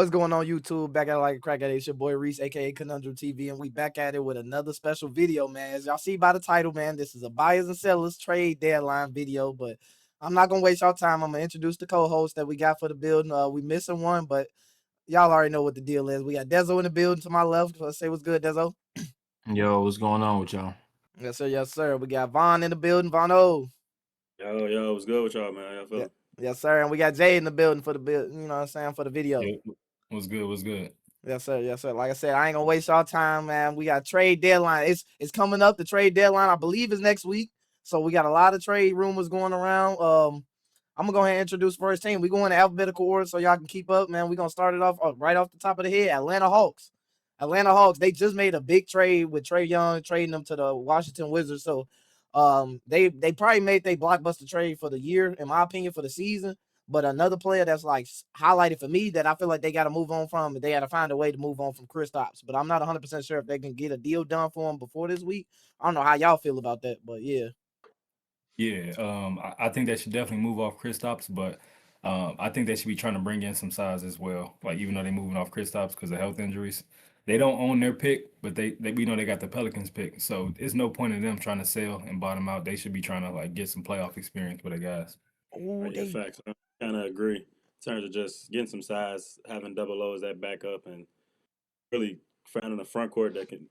What's going on YouTube? Back at it like a crack at it. It's your boy Reese, aka Conundrum TV, and we back at it with another special video, man. As y'all see by the title, man, this is a buyers and sellers trade deadline video. But I'm not gonna waste y'all time. I'm gonna introduce the co-host that we got for the building. We missing one, but y'all already know what the deal is. We got Dezo in the building to my left. Let's say what's good, Dezo. Yo, what's going on with y'all? Yes, sir. Yes, sir. We got Vaughn in the building. Vaughn O. Yo, what's good with y'all, man? How y'all Yeah. feeling? Yes, sir. And we got Jay in the building for the build. You know what I'm saying, for the video. Yo, what's good? What's good? Yes, sir. Yes, sir. Like I said, I ain't gonna waste y'all time, man. We got trade deadline. It's coming up. The trade deadline, I believe, is next week. So we got a lot of trade rumors going around. I'm gonna go ahead and introduce first team. We go in alphabetical order so y'all can keep up, man. We're gonna start it off right off the top of the head. Atlanta Hawks. Atlanta Hawks, they just made a big trade with Trae Young, trading them to the Washington Wizards. So they probably made their blockbuster trade for the year, in my opinion, for the season. But another player that's like highlighted for me that I feel like they got to move on from, they got to find a way to move on from Kristaps. But I'm not 100% sure if they can get a deal done for him before this week. I don't know how y'all feel about that, but yeah. Yeah, I think they should definitely move off Kristaps, but I think they should be trying to bring in some size as well. Like even though they're moving off Kristaps because of health injuries, they don't own their pick, but they we know they got the Pelicans pick, so it's no point in them trying to sell and bottom out. They should be trying to like get some playoff experience with their guys. Oh, Yeah, they facts. I kind of agree in terms of just getting some size, having double O's that back up, and really finding a front court that can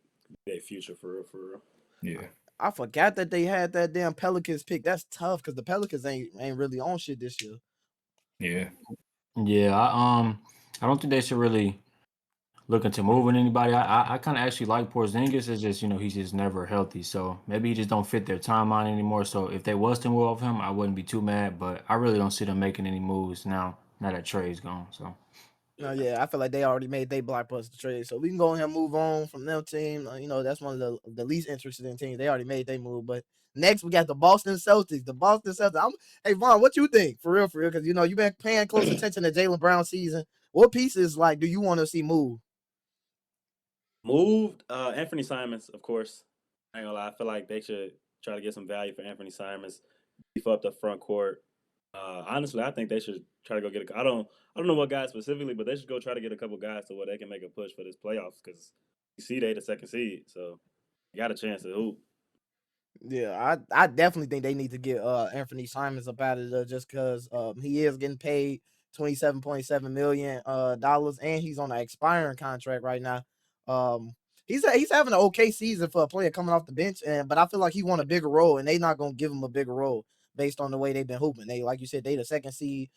be a future for real, for real. Yeah, I forgot that they had that damn Pelicans pick. That's tough because the Pelicans ain't really on shit this year. yeah, Yeah, I don't think they should really look into moving anybody. I kind of actually like Porzingis. It's just he's just never healthy, so maybe he just don't fit their timeline anymore. So if they was to move off him, I wouldn't be too mad. But I really don't see them making any moves now. Now that Trey's gone, so No, Yeah, yeah, I feel like they already made their blockbuster trade, so we can go ahead and move on from them team. That's one of the least interested in teams. They already made their move, but next we got the Boston Celtics. The Boston Celtics. Hey Vaughn, what you think for real? Because you've been paying close attention to Jalen Brown season. What pieces like do you want to see move? moved Anthony Simons, of course. I ain't gonna lie, I feel like they should try to get some value for Anthony Simons, beef up the front court. Honestly, I think they should try to go get a. I don't know what guys specifically, but they should go try to get a couple guys to where they can make a push for this playoffs because you see they the second seed, so you got a chance to hoop. Yeah, I definitely think they need to get Anthony Simons up out of there just because he is getting paid $27.7 million dollars and he's on an expiring contract right now. Um he's having an okay season for a player coming off the bench, but I feel like he want a bigger role and they not gonna give him a bigger role based on the way they've been hooping. They, like you said, they the second seed.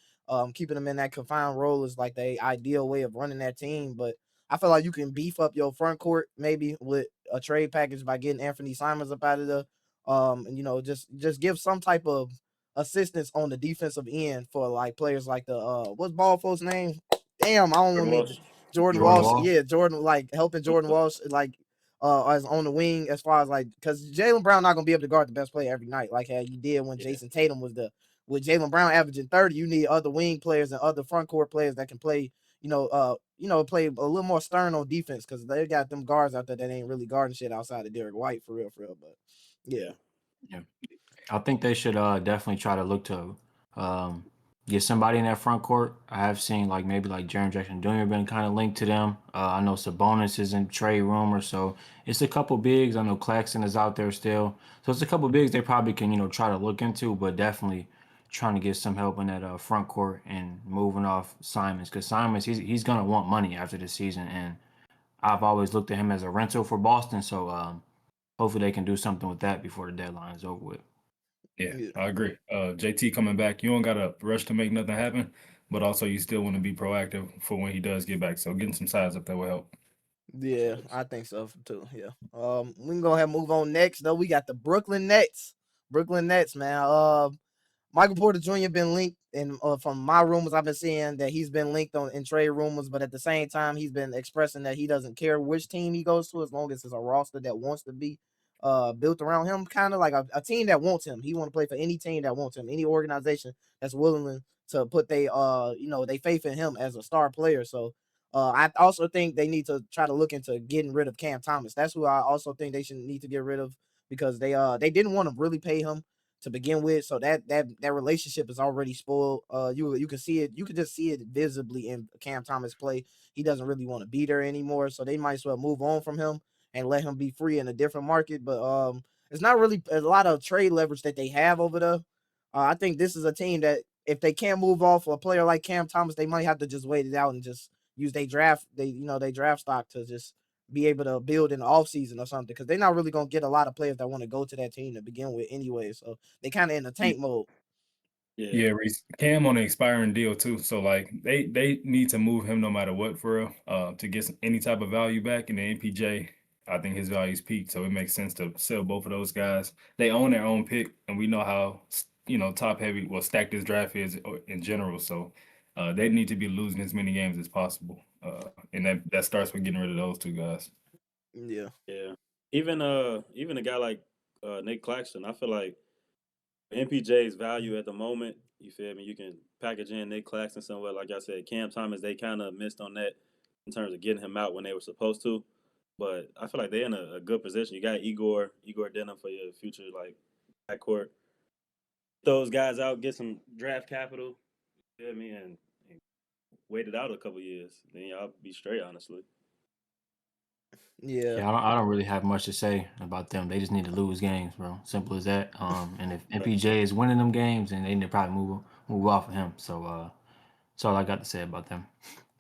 Keeping them in that confined role is like the ideal way of running that team. But I feel like you can beef up your front court maybe with a trade package by getting Anthony Simons up out of there, and just give some type of assistance on the defensive end for like players like the what's ball folks name? Damn, I don't want Jordan to mean Walsh. Jordan Jordan Walsh. Wall. Yeah, Jordan, like helping Jordan Walsh like as on the wing as far as like because Jalen Brown not gonna be able to guard the best player every night like how you did when Yeah, Jason Tatum was the with Jalen Brown averaging 30. You need other wing players and other front court players that can play. Play a little more stern on defense because they got them guards out there that ain't really guarding shit outside of Derek White for real. But yeah. yeah. Yeah, I think they should definitely try to look to um, get somebody in that front court. I have seen like maybe like Jaren Jackson Jr. been kind of linked to them. I know Sabonis is in trade rumor, so it's a couple bigs. I know Claxton is out there still, so it's a couple bigs they probably can try to look into, but definitely trying to get some help in that front court and moving off Simons because Simons he's gonna want money after this season, and I've always looked at him as a rental for Boston, so hopefully they can do something with that before the deadline is over with. yeah, Yeah. I agree. JT coming back, you don't gotta rush to make nothing happen, but also you still want to be proactive for when he does get back. So getting some size up there will help. Yeah, Facts. I think so too. Yeah. We can go ahead and move on next though. We got the Brooklyn Nets. Brooklyn Nets, man. Michael Porter Jr. been linked, and from my rumors, I've been seeing that he's been linked on in trade rumors. But at the same time, he's been expressing that he doesn't care which team he goes to as long as it's a roster that wants to be built around him, kind of like a team that wants him. He want to play for any team that wants him, any organization that's willing to put they faith in him as a star player. So I also think they need to try to look into getting rid of Cam Thomas. That's who I also think they should need to get rid of because they didn't want to really pay him to begin with. So that relationship is already spoiled. You can see it. You can just see it visibly in Cam Thomas play. He doesn't really want to be there anymore. So they might as well move on from him and let him be free in a different market. But it's not really a lot of trade leverage that they have over there. I think this is a team that if they can't move off a player like Cam Thomas, they might have to just wait it out and just use they draft stock to just be able to build in the offseason or something, because they're not really gonna get a lot of players that want to go to that team to begin with anyway. So they kind of in a tank mode. Yeah. Yeah, Reese. Cam on an expiring deal too, so like they need to move him no matter what for real, to get any type of value back. And the MPJ, I think his value's peaked, so it makes sense to sell both of those guys. They own their own pick, and we know how top heavy, well, stacked this draft is in general. So they need to be losing as many games as possible, and that starts with getting rid of those two guys. Yeah. Yeah. Even a guy like Nick Claxton, I feel like MPJ's value at the moment, you feel me? You can package in Nick Claxton somewhere. Like I said, Cam Thomas, they kind of missed on that in terms of getting him out when they were supposed to. But I feel like they're in a good position. You got Igor Denham for your future like backcourt. Those guys out, get some draft capital, you feel me, and wait it out a couple years. Then y'all be straight, honestly. Yeah. Yeah, I don't really have much to say about them. They just need to lose games, bro. Simple as that. And if MPJ is winning them games, then they need to probably move off of him. So that's all I got to say about them.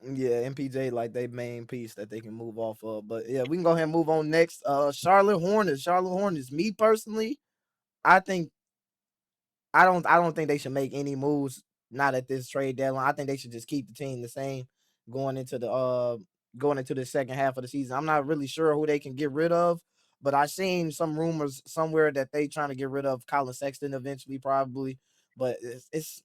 Yeah, MPJ like they main piece that they can move off of. But yeah, we can go ahead and move on next. Charlotte Hornets. Me personally, I don't think they should make any moves not at this trade deadline. I think they should just keep the team the same going into the second half of the season. I'm not really sure who they can get rid of, but I seen some rumors somewhere that they trying to get rid of Colin Sexton eventually, probably. But it's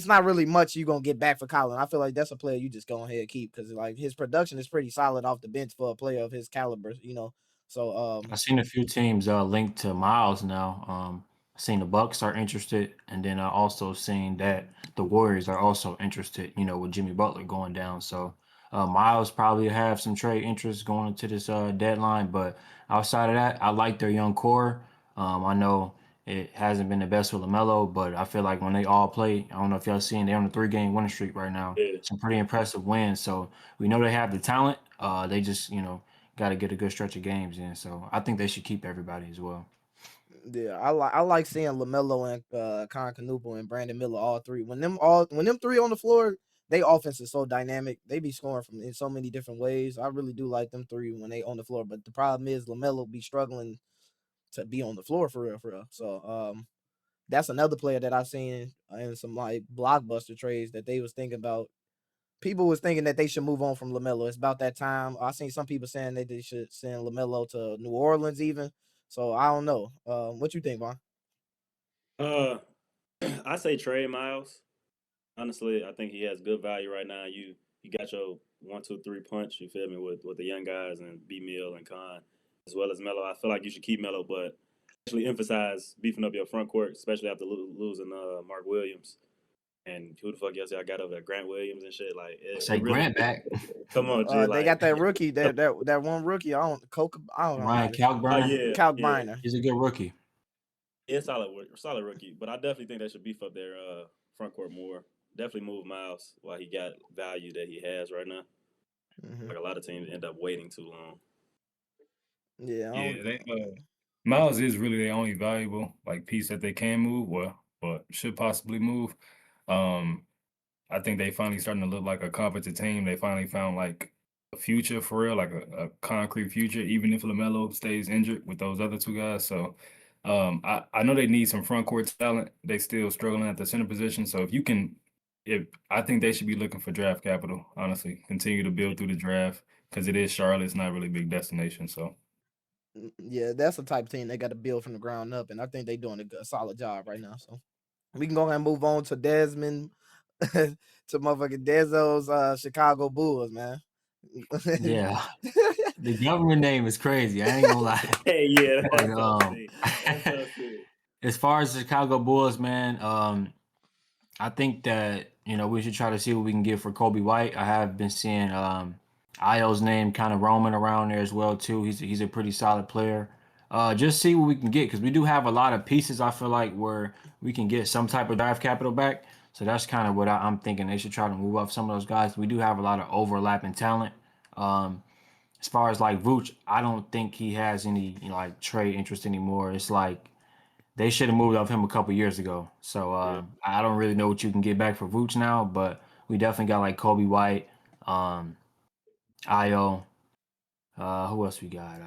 not really much you're gonna get back for Colin. I feel like that's a player you just go ahead and keep, because like his production is pretty solid off the bench for a player of his caliber. So I've seen a few teams linked to Miles now. I've seen the Bucks are interested, and then I also seen that the Warriors are also interested. With Jimmy Butler going down, so Miles probably have some trade interest going into this deadline. But outside of that, I like their young core. I know it hasn't been the best with LaMelo, but I feel like when they all play, I don't know if y'all seen, they're on a 3-game winning streak right now. Yeah. Some pretty impressive wins. So we know they have the talent. They just got to get a good stretch of games in. So I think they should keep everybody as well. yeah, I like seeing LaMelo and Con Canupo and Brandon Miller, all three. When them three on the floor, they offense is so dynamic. They be scoring from in so many different ways. I really do like them three when they on the floor. But the problem is LaMelo be struggling to be on the floor for real. So that's another player that I've seen in some like blockbuster trades that they was thinking about. People was thinking that they should move on from LaMelo. It's about that time. I seen some people saying that they should send LaMelo to New Orleans even. So I don't know. What you think, Vaughn? I say trade Miles. Honestly, I think he has good value right now. You got your 1, 2, 3 punch. You feel me with the young guys and B Mill and Khan, as well as Melo. I feel like you should keep Melo, but actually emphasize beefing up your front court, especially after losing Mark Williams and who the fuck else y'all got over there, Grant Williams and shit. Like Say Grant back. Come on, G. They Like, got that rookie, that one rookie. I don't know. Ryan Kalkbrenner. Kalkbrenner. He's a good rookie. it's solid rookie, but I definitely think they should beef up their front court more. Definitely move Miles while he got value that he has right now. Mhm. Like a lot of teams end up waiting too long. Yeah. Miles is really the only valuable like piece that they can move, but should possibly move. I think they finally starting to look like a competent team. They finally found like a future for real, like a concrete future, even if LaMelo stays injured with those other two guys. So I know they need some front court talent. They still struggling at the center position. So I think they should be looking for draft capital, honestly. Continue to build through the draft, because it is Charlotte. It's not really a big destination. So Yeah, that's the type of team they got to build from the ground up, and I think they're doing a solid job right now. So we can go ahead and move on to Desmond, to motherfucking Dezo's Chicago Bulls, man. Yeah. The government name is crazy. I ain't gonna lie. Hey, yeah, that's But, so sick. That's so sick. as far as the Chicago Bulls, man, I think that we should try to see what we can get for Kobe White. I have been seeing Io's name kind of roaming around there as well too. He's a pretty solid player. just see what we can get because we do have a lot of pieces. I feel like where we can get some type of draft capital back. So that's kind of what I'm thinking. They should try to move up some of those guys. We do have a lot of overlapping talent. As far as like Vooch, I don't think he has any like trade interest anymore. It's like they should have moved off him a couple years ago. So Yeah. I don't really know what you can get back for Vooch now, but we definitely got like Kobe White, Io. Who else we got?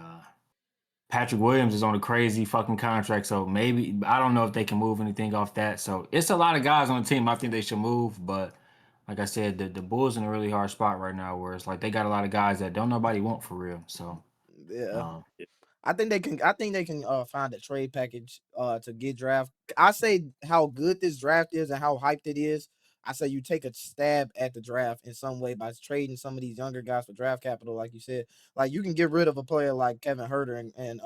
Patrick Williams is on a crazy fucking contract, so maybe I don't know if they can move anything off that. So it's a lot of guys on the team I think they should move, but like I said, the Bulls in a really hard spot right now where it's like they got a lot of guys that don't nobody want for real. So Yeah. um, I think they can. I think they can find a trade package to get draft. I say how good this draft is and how hyped it is. I say you take a stab at the draft in some way by trading some of these younger guys for draft capital, like you said. Like you can get rid of a player like Kevin Herter and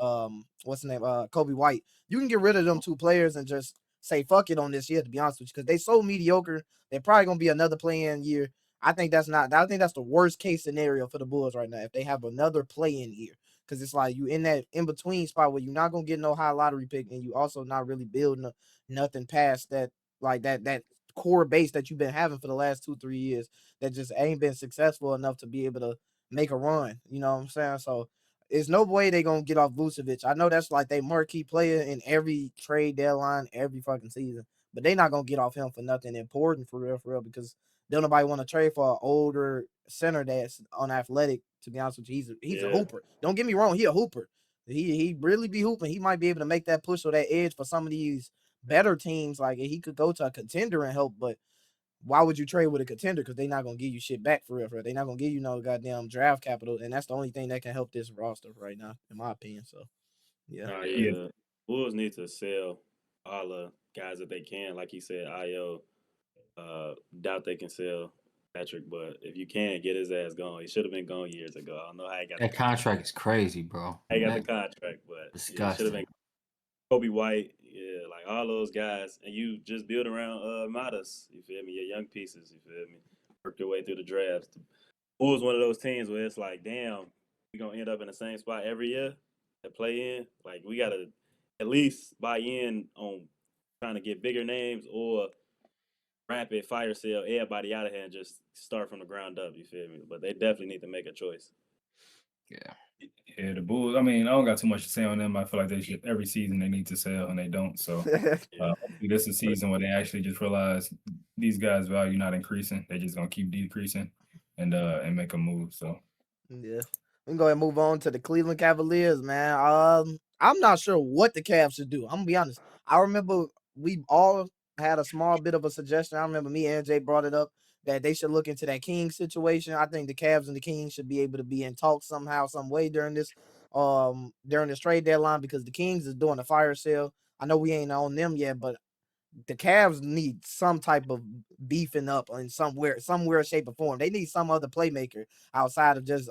what's the name Kobe White. You can get rid of them two players and just say fuck it on this year. To be honest with you, because they so mediocre, they're probably gonna be another play-in year. I think that's not. I think that's the worst case scenario for the Bulls right now if they have another play-in year. Because it's like you in that in between spot where you're not gonna get no high lottery pick, and you also not really building nothing past that, like that core base that you've been having for the last 2-3 years that just ain't been successful enough to be able to make a run. You know what I'm saying? So there's no way they gonna get off Vucevic. I know that's like they marquee player in every trade deadline every fucking season, but they not gonna get off him for nothing important for real, because don't nobody want to trade for an older center that's unathletic. To be honest with you, he's a Yeah. hooper. Don't get me wrong, he a hooper. He really be hooping. He might be able to make that push or that edge for some of these better teams. Like he could go to a contender and help, but why would you trade with a contender? Because they're not gonna give you shit back for real. They're not gonna give you no goddamn draft capital, and that's the only thing that can help this roster right now, in my opinion. So yeah. Nah, Yeah. yeah. Bulls need to sell all the guys that they can. Like you said, Io. Doubt they can sell Patrick, but if you can, get his ass gone. He should have been gone years ago. I don't know how he got that the contract is crazy, bro. how he got the That contract, but yeah, it should have disgusting. been Kobe White, yeah, like all those guys, and you just build around Matas. You feel me? Your young pieces. You feel me? Work your way through the drafts. The Bulls one of those teams where it's like, damn, we gonna end up in the same spot every year to play in. Like we gotta at least buy in on trying to get bigger names or rapid fire sale everybody out of here and just start from the ground up. You feel me? But they definitely need to make a choice. Yeah. Yeah, the Bulls. I mean, I don't got too much to say on them. I feel like they should every season they need to sell and they don't. So Yeah. hopefully this is a season where they actually just realize these guys' value not increasing. They're just gonna keep decreasing and make a move. So Yeah. We can go ahead and move on to the Cleveland Cavaliers, man. I'm not sure what the Cavs should do. I'm gonna be honest. I remember we all had a small bit of a suggestion. I remember me and Jay brought it up that they should look into that Kings situation. I think the Cavs and the Kings should be able to be in talks somehow, some way during this trade deadline because the Kings is doing a fire sale. I know we ain't on them yet, but the Cavs need some type of beefing up in somewhere, shape, or form. They need some other playmaker outside of just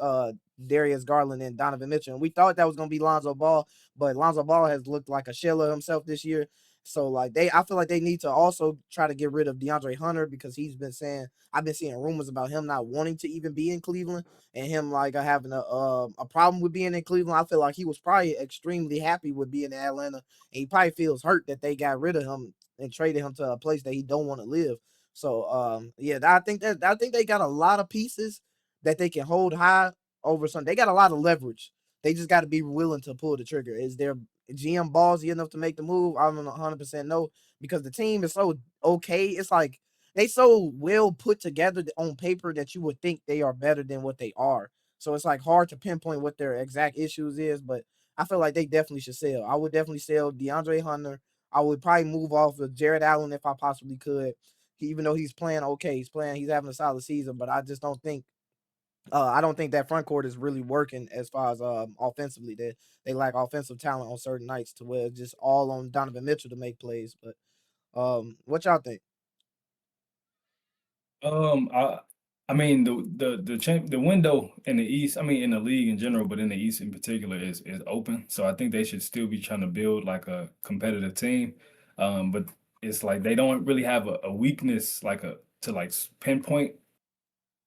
Darius Garland and Donovan Mitchell. And we thought that was gonna be Lonzo Ball, but Lonzo Ball has looked like a shell of himself this year. So like I feel like they need to also try to get rid of DeAndre Hunter because I've been seeing rumors about him not wanting to even be in Cleveland and him like having a problem with being in Cleveland. I feel like he was probably extremely happy with being in Atlanta, and he probably feels hurt that they got rid of him and traded him to a place that he don't want to live. So yeah, I think they got a lot of pieces that they can hold high over some. They got a lot of leverage. They just got to be willing to pull the trigger. Is their GM ballsy enough to make the move? I don't 100% know because the team is so okay. It's like they so well put together on paper that you would think they are better than what they are. So it's like hard to pinpoint what their exact issues is, but I feel like they definitely should sell. I would definitely sell DeAndre Hunter. I would probably move off of Jared Allen if I possibly could. Even though he's playing okay, he's having a solid season, but I just don't think I don't think that front court is really working as far as offensively. They lack offensive talent on certain nights to where it's just all on Donovan Mitchell to make plays. But what y'all think? Um, I I mean the window in the East, I mean in the league in general, but in the East in particular is open. So I think they should still be trying to build like a competitive team. But it's like they don't really have a weakness like a to like pinpoint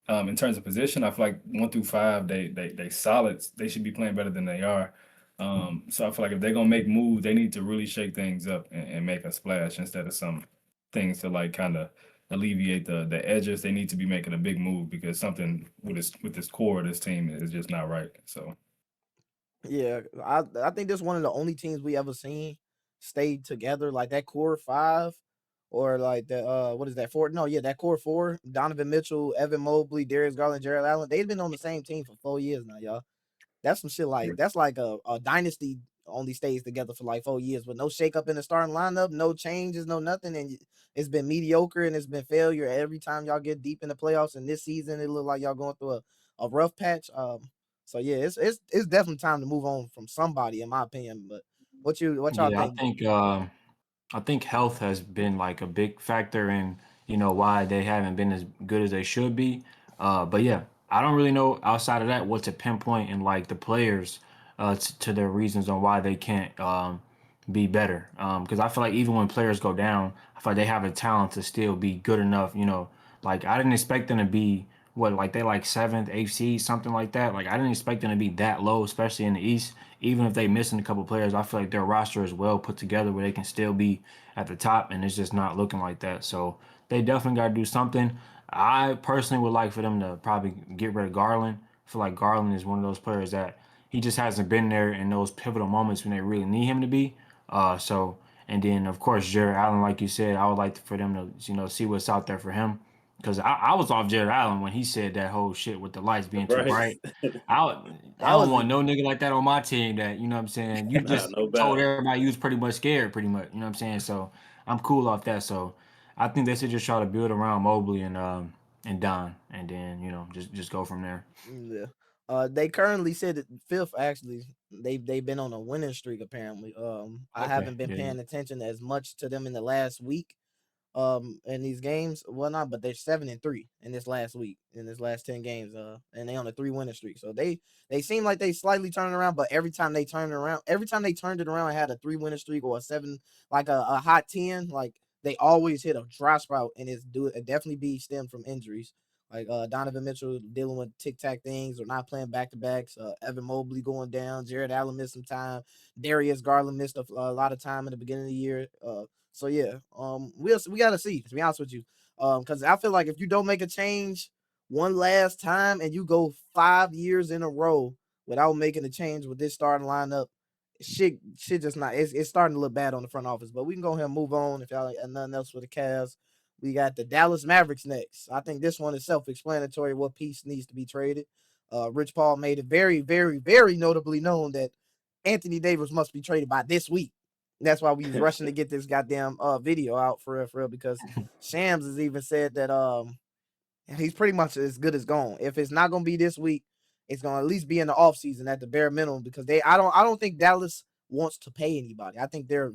in terms of position. I feel like 1 through 5 they solid. They should be playing better than they are. So I feel like if they're gonna make moves, they need to really shake things up and make a splash instead of some things to like kind of alleviate the edges. They need to be making a big move because something with this core of this team is just not right. So Yeah, I think this one of the only teams we ever seen stay together like that core five, or like the what is that four? No, yeah, that core four: Donovan Mitchell, Evan Mobley, Darius Garland, Jared Allen. They've been on the same team for 4 years now, y'all. That's some shit like that's like a dynasty only stays together for like 4 years with no shakeup in the starting lineup, no changes, no nothing, and it's been mediocre and it's been failure every time y'all get deep in the playoffs. And this season, it looked like y'all going through a rough patch. So yeah, it's definitely time to move on from somebody, in my opinion. But what y'all Yeah, think? I think health has been like a big factor in, why they haven't been as good as they should be. But yeah, I don't really know outside of that what to pinpoint in like the players to their reasons on why they can't be better. Because I feel like even when players go down, I feel like they have the talent to still be good enough. Like I didn't expect them to be what like they like seventh, eighth seed, something like that. Like I didn't expect them to be that low, especially in the East. Even if they missing a couple players, I feel like their roster is well put together where they can still be at the top, and it's just not looking like that. So they definitely got to do something. I personally would like for them to probably get rid of Garland. I feel like Garland is one of those players that he just hasn't been there in those pivotal moments when they really need him to be. And then of course Jared Allen, like you said, I would like for them to see what's out there for him. Because I was off Jared Allen when he said that whole shit with the lights being too Right. bright. I I That don't was want no nigga like that on my team that, you know what I'm saying? You Nah, just no told battle. everybody you was pretty much scared, pretty much. You know what I'm saying? So I'm cool off that. So I think they should just try to build around Mobley and Don, and then, just go from there. yeah. They currently said that fifth. Actually, they've been on a winning streak. Apparently, I Okay. haven't been Yeah. paying attention as much to them in the last week. In these games, whatnot, but they're 7-3 in this last week, in this last 10 games, and they on a 3 winning streak. So they seem like they slightly turning around, but every time they turned it around and had a 3 winning streak or a seven, like a hot 10, like they always hit a dry spot, and it definitely be stemmed from injuries. Like Donovan Mitchell dealing with tic tac things or not playing back to backs. Evan Mobley going down. Jared Allen missed some time. Darius Garland missed a lot of time in the beginning of the year. So yeah, we gotta see. To be honest with you, because I feel like if you don't make a change one last time and you go 5 years in a row without making a change with this starting lineup, shit just not. It's starting to look bad on the front office. But we can go ahead and move on if y'all ain't nothing else for the Cavs. We got the Dallas Mavericks next. I think this one is self-explanatory. What piece needs to be traded? Rich Paul made it very, very, very notably known that Anthony Davis must be traded by this week. That's why we was rushing to get this goddamn video out for real, because Shams has even said that he's pretty much as good as gone. If it's not gonna be this week, it's gonna at least be in the offseason at the bare minimum, because I don't think Dallas wants to pay anybody. I think they're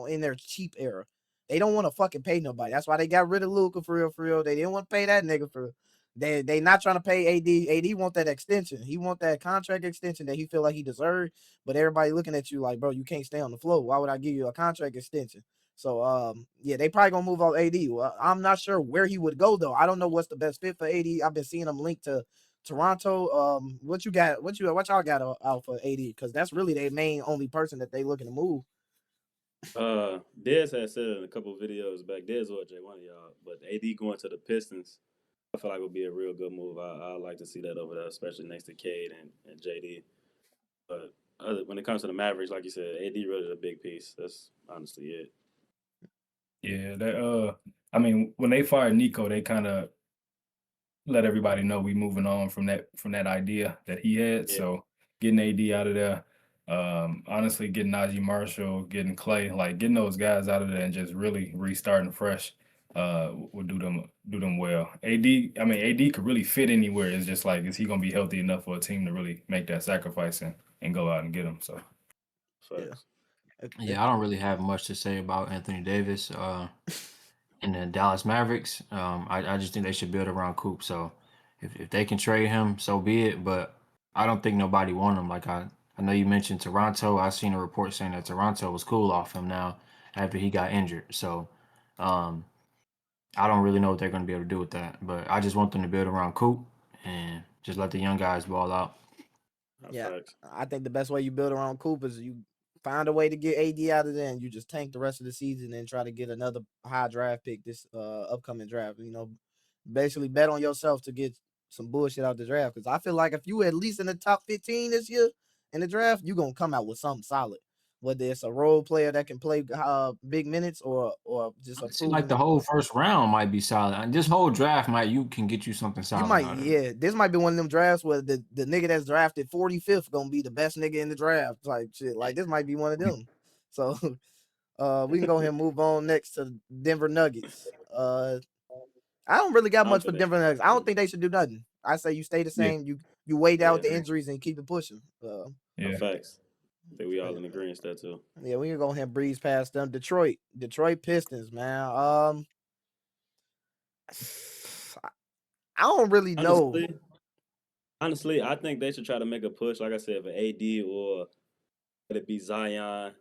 in their cheap era. They don't want to fucking pay nobody. That's why they got rid of Luka for real, for real. They didn't want to pay that nigga for real. They not trying to pay AD. AD want that extension. He want that contract extension that he feel like he deserved. But everybody looking at you like, bro, you can't stay on the floor. Why would I give you a contract extension? So yeah, they probably gonna move off AD. Well, I'm not sure where he would go though. I don't know what's the best fit for AD. I've been seeing him linked to Toronto. What you got? What y'all got out for AD? Because that's really their main only person that they looking to move. Dez had said in a couple of videos back. Dez or Jay, one of y'all, but AD going to the Pistons, I feel like would be a real good move. I like to see that over there, especially next to Cade and JD. But when it comes to the Mavericks, like you said, AD really is a big piece. That's honestly it. yeah, I mean, when they fired Nico, they kind of let everybody know we moving on from that idea that he had. Yeah. So getting AD out of there, honestly, getting Najee Marshall, getting Clay, like getting those guys out of there and just really restarting fresh, would do them well. AD could really fit anywhere. It's just like, is he gonna be healthy enough for a team to really make that sacrifice and go out and get him? So Yeah. Yeah, I don't really have much to say about Anthony Davis and the Dallas Mavericks. I just think they should build around Coop. So if they can trade him, so be it. But I don't think nobody want him. Like I know you mentioned Toronto. I seen a report saying that Toronto was cool off him now after he got injured. So um, I don't really know what they're going to be able to do with that. But I just want them to build around Coop and just let the young guys ball out. Yeah, Facts. I think the best way you build around Cooper is you find a way to get AD out of there, and you just tank the rest of the season and try to get another high draft pick this upcoming draft. Basically bet on yourself to get some bullshit out the draft. Because I feel like if you at least in the top 15 this year in the draft, you're gonna come out with something solid. Whether it's a role player that can play big minutes or just a It seems like the proven. whole first round might be solid. And this whole draft can get you something You solid might, out of it. yeah. This might be one of them drafts where the nigga that's drafted 45th gonna be the best nigga in the draft type shit. Like this might be one of them. So we can go ahead and move on next to Denver Nuggets. I don't really got I don't much for think they Denver Nuggets. I don't think they should do nothing. I say you stay the Yeah. same. You wait out Yeah. the injuries and keep it pushing. Yeah. Facts. I think we all in agreement there too. Yeah, we can go ahead and breeze past them. Detroit Pistons, man. I don't really know. Honestly, I think they should try to make a push, like I said, for AD or let it be Zion,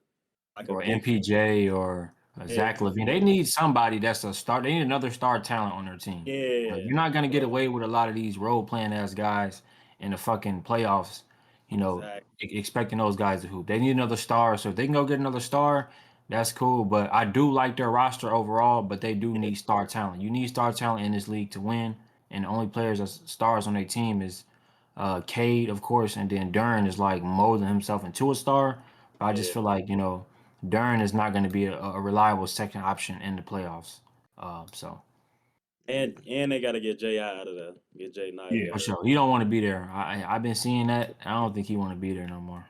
like Or a big MPJ or Zach Levine. They need somebody that's a star. They need another star talent on their team. yeah. You're not gonna get away with a lot of these role playing ass guys in the fucking playoffs. Exactly. Expecting those guys to hoop. They need another star. So if they can go get another star, that's cool. But I do like their roster overall. But they do need star talent. You need star talent in this league to win. And the only players that's stars on their team is Cade, of course, and then Duren is like molding himself into a star. But I just feel like Duren is not going to be a reliable second option in the playoffs. So And they got to get J.I. out of there. Get J. Knight. Yeah. for sure, he don't want to be there. I've been seeing that. I don't think he want to be there no more.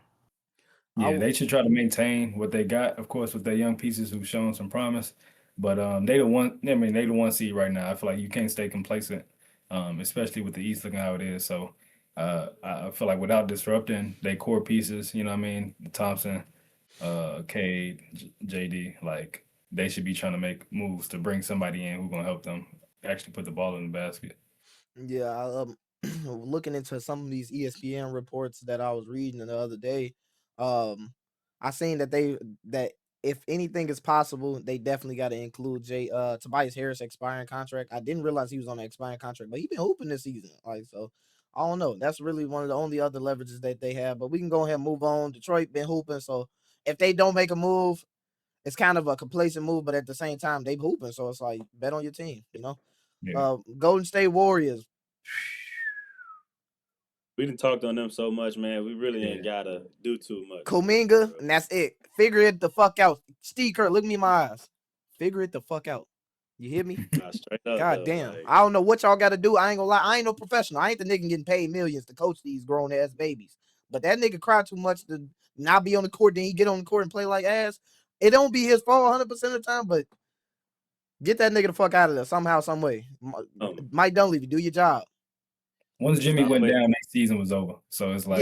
Yeah, they should try to maintain what they got, of course, with their young pieces who've shown some promise. But they the one seed right now. I feel like you can't stay complacent, especially with the East looking how it is. So I feel like without disrupting their core pieces, you know what I mean, Thompson, Cade, JD, like they should be trying to make moves to bring somebody in who's gonna help them actually put the ball in the basket. Yeah, looking into some of these ESPN reports that I was reading the other day, I seen that if anything is possible, they definitely got to include Tobias Harris expiring contract. I didn't realize he was on an expiring contract, but he been hooping this season. Like so, I don't know. That's really one of the only other leverages that they have. But we can go ahead and move on. Detroit been hooping, so if they don't make a move, it's kind of a complacent move. But at the same time, they hooping, so it's like bet on your team. Yeah. Golden State Warriors. We done talked on them so much, man. We really ain't gotta do too much. Kuminga, and that's it. Figure it the fuck out. Steve Kerr, look me in my eyes. Figure it the fuck out. You hear me? Nah, straight up. God though, damn. like, I don't know what y'all got to do. I ain't gonna lie. I ain't no professional. I ain't the nigga getting paid millions to coach these grown ass babies. But that nigga cry too much to not be on the court. Then he get on the court and play like ass. It don't be his fault 100% of the time, but get that nigga the fuck out of there somehow, some way. Mike Dunleavy, do your job. Once Jimmy went down, that season was over. So it's like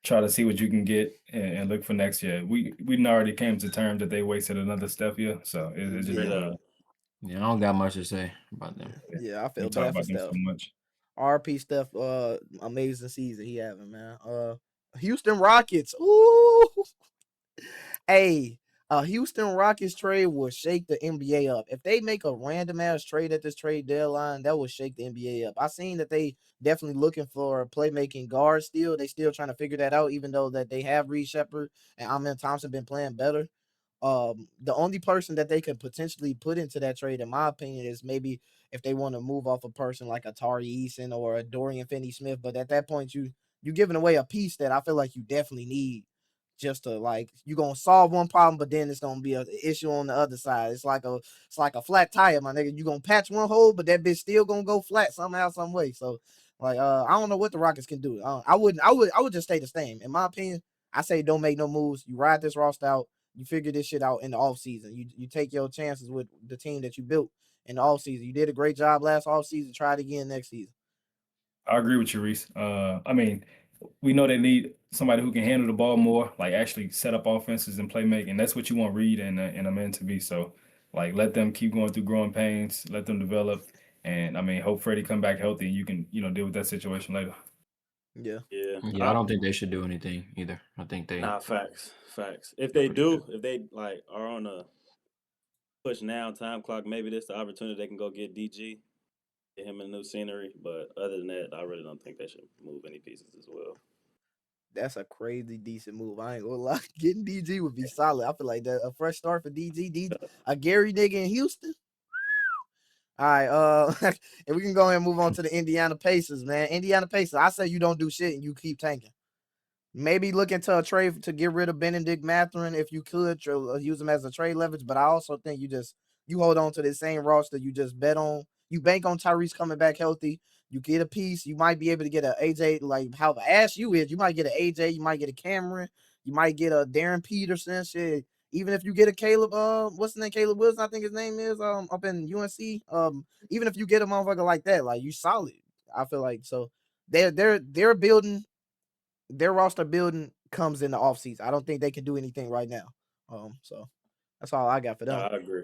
try to see what you can get and look for next year. We already came to terms that they wasted another Steph year, so it's just I don't got much to say about them. Yeah, I feel we talk bad for about them Steph. so much. RP Steph, amazing season he having, man. Houston Rockets. Ooh. Hey, Houston Rockets trade will shake the NBA up. If they make a random ass trade at this trade deadline, that will shake the NBA up. I seen that they definitely looking for a playmaking guard still. They still trying to figure that out, even though that they have Reed Shepard and Amen Thompson been playing better. The only person that they could potentially put into that trade, in my opinion, is maybe if they want to move off a person like a Tari Eason or a Dorian Finney-Smith. But at that point, you giving away a piece that I feel like you definitely need. Just to like you're gonna solve one problem, but then it's gonna be an issue on the other side. It's like a flat tire, my nigga. You're gonna patch one hole, but that bitch still gonna go flat somehow, some way. So like I don't know what the Rockets can do. I would just stay the same. In my opinion, I say don't make no moves. You ride this roster out, you figure this shit out in the offseason. You take your chances with the team that you built in the offseason. You did a great job last offseason. Try it again next season. I agree with you, Reese. I mean, we know they need somebody who can handle the ball more, like actually set up offenses and play making. That's what you want Reed and a man to be. So, like, let them keep going through growing pains, let them develop, and I mean, hope Freddie come back healthy and you can, deal with that situation later. Yeah. I don't think they should do anything either. I think they. Nah, facts. If they do, if they like are on a push now time clock, maybe this the opportunity they can go get DG. get him a new scenery. But other than that, I really don't think they should move any pieces as well. That's a crazy decent move. I ain't gonna lie. Getting DG would be solid. I feel like that a fresh start for DG. A Gary nigga in Houston. All right, and we can go ahead and move on to the Indiana Pacers, man. Indiana Pacers. I say you don't do shit and you keep tanking. Maybe look into a trade to get rid of Benedict Mathurin if you could use him as a trade leverage. But I also think you hold on to the same roster you just bet on. You bank on Tyrese coming back healthy. You get a piece. You might be able to get an AJ, like how ass you is. You might get an AJ. You might get a Cameron. You might get a Darren Peterson. Shit. Even if you get a Caleb, what's the name? Caleb Wilson, I think his name is, up in UNC. Even if you get a motherfucker like that, like you solid. I feel like so. They're building. Their roster building comes in the offseason. I don't think they can do anything right now. So that's all I got for No, them. I agree.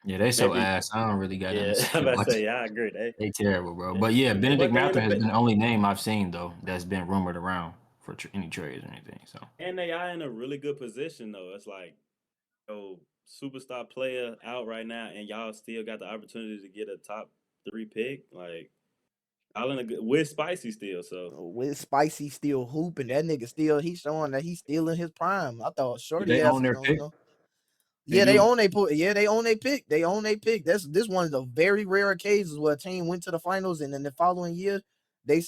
Yeah, they so Maybe- ass. I don't really got Yeah, nothing to say I'm about about to say, it. yeah, I agree. They terrible, bro. Yeah. But yeah, Benedict But they in Mathurin the has ba- been the only name I've seen though that's been rumored around for any trades or anything. So And they are in a really good position though. It's like, superstar player out right now, and y'all still got the opportunity to get a top 3 pick. Like, y'all in a good with Spicy still. So With Spicy still hooping, that nigga he's showing that he's still in his prime. I thought Shorty they ass own was their gonna, pick? Yeah, They do. they own their pick. They own their pick. This one of the very rare occasions where a team went to the finals and then the following year they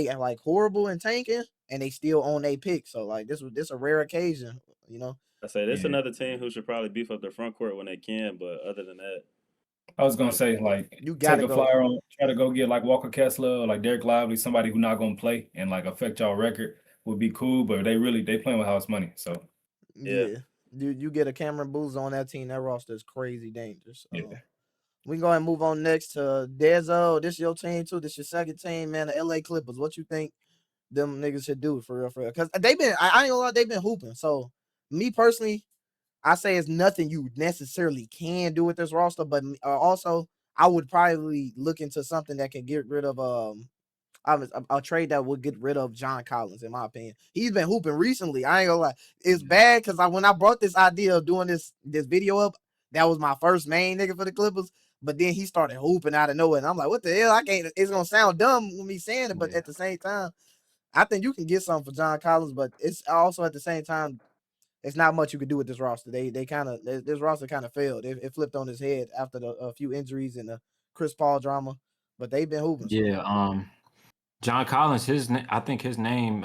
are like horrible and tanking and they still own their pick. So like this a rare occasion, you know. I say this Yeah. another team who should probably beef up their front court when they can. But other than that, I was gonna say, like, You take gotta a go. flyer on, try to go get like Walker Kessler or like Derek Lively, somebody who not gonna play and like affect y'all record would be cool. But they playing with house money, so Yeah. Yeah. You get a Cameron Booth on that team. That roster is crazy dangerous. yeah. We can go ahead and move on next to Dezo. This your team too. This your second team, man. The LA Clippers. What you think them niggas should do for real? Because they've been, I ain't gonna lie, they've been hooping. So me personally, I say it's nothing you necessarily can do with this roster, but also I would probably look into something that can get rid of a trade that would get rid of John Collins, in my opinion. He's been hooping recently. I ain't gonna lie. It's bad because when I brought this idea of doing this video up, that was my first main nigga for the Clippers. But then he started hooping out of nowhere. And I'm like, what the hell? I can't, it's gonna sound dumb with me saying it, but Yeah. at the same time, I think you can get something for John Collins, but it's also at the same time, it's not much you can do with this roster. This roster kind of failed. It flipped on his head after a few injuries and the Chris Paul drama, but they've been hooping. So. Yeah, John Collins, I think his name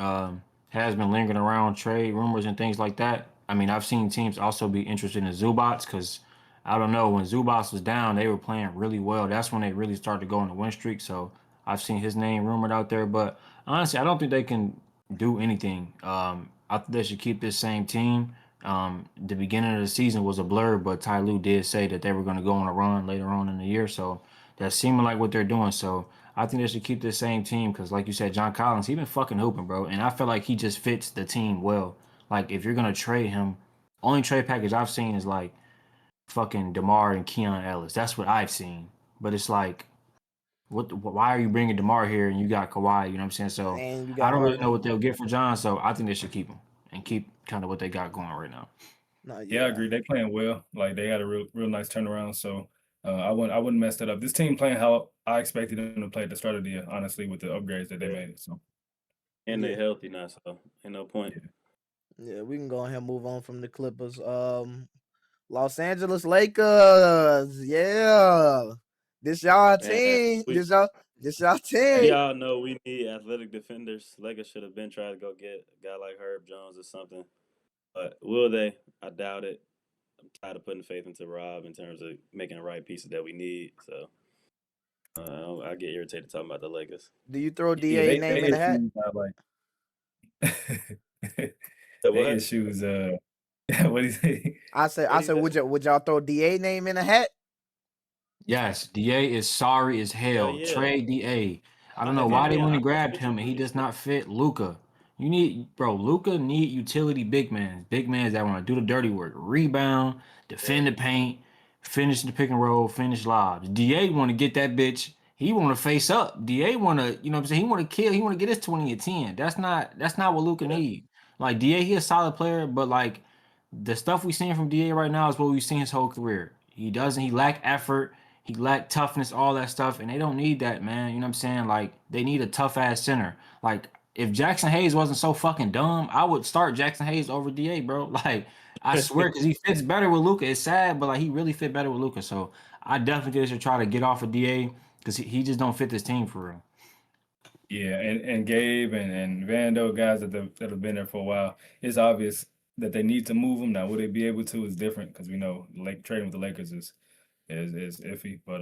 has been lingering around trade rumors and things like that. I mean, I've seen teams also be interested in Zubats because I don't know, when Zubats was down, they were playing really well. That's when they really started to go on a win streak. So I've seen his name rumored out there, but honestly, I don't think they can do anything. I think they should keep this same team. The beginning of the season was a blur, but Ty Lue did say that they were going to go on a run later on in the year. So that's seeming like what they're doing. So I think they should keep this same team because, like you said, John Collins, he been fucking hooping, bro. And I feel like he just fits the team well. Like, if you're going to trade him, only trade package I've seen is like fucking DeMar and Keon Ellis. That's what I've seen. But it's like, why are you bringing DeMar here and you got Kawhi? You know what I'm saying? So And you I got don't really Harden. know what they'll get for John. So I think they should keep him and keep kind of what they got going right now. No, Yeah, I agree. They playing well. Like they had a real nice turnaround. So I wouldn't mess that up. This team playing how I expected them to play at the start of the year, honestly, with the upgrades that they made. So And Yeah. they're healthy now, so ain't no point. Yeah, we can go ahead and move on from the Clippers. Los Angeles Lakers. Yeah. This y'all Man, team. we- This y'all We team. all know we need athletic defenders. Lakers should have been trying to go get a guy like Herb Jones or something. But will they? I doubt it. I'm tired of putting faith into Rob in terms of making the right pieces that we need. So I get irritated talking about the Lakers. Do you throw yeah, DA name in the hat? issues are like So they what? issues. What do you say? I said, What do you would y'all throw DA name in the hat? Yes, DA is sorry as hell. yeah. Trade DA. I don't know If why I'm they being went and honest grabbed with him and he you, does not fit Luca. Luca need utility big men that want to do the dirty work, rebound, defend the paint, finish the pick and roll, finish lobs. DA want to get that bitch. He want to face up. DA want to, you know what I'm saying? He want to kill. He want to get his 20 or 10. That's not what Luca need. Like DA, he a solid player, but like the stuff we seeing from DA right now is what we've seen his whole career. He lack effort. He lacked toughness, all that stuff, and they don't need that, man. You know what I'm saying? Like they need a tough ass center. Like if Jackson Hayes wasn't so fucking dumb, I would start Jackson Hayes over DA, bro. Like I swear, because he fits better with Luka. It's sad, but like he really fit better with Luka. So I definitely think they should try to get off of DA because he just don't fit this team for real. Yeah, and Gabe and Vando, guys that have been there for a while, it's obvious that they need to move them. Now, will they be able to is different because we know trading with the Lakers is iffy, but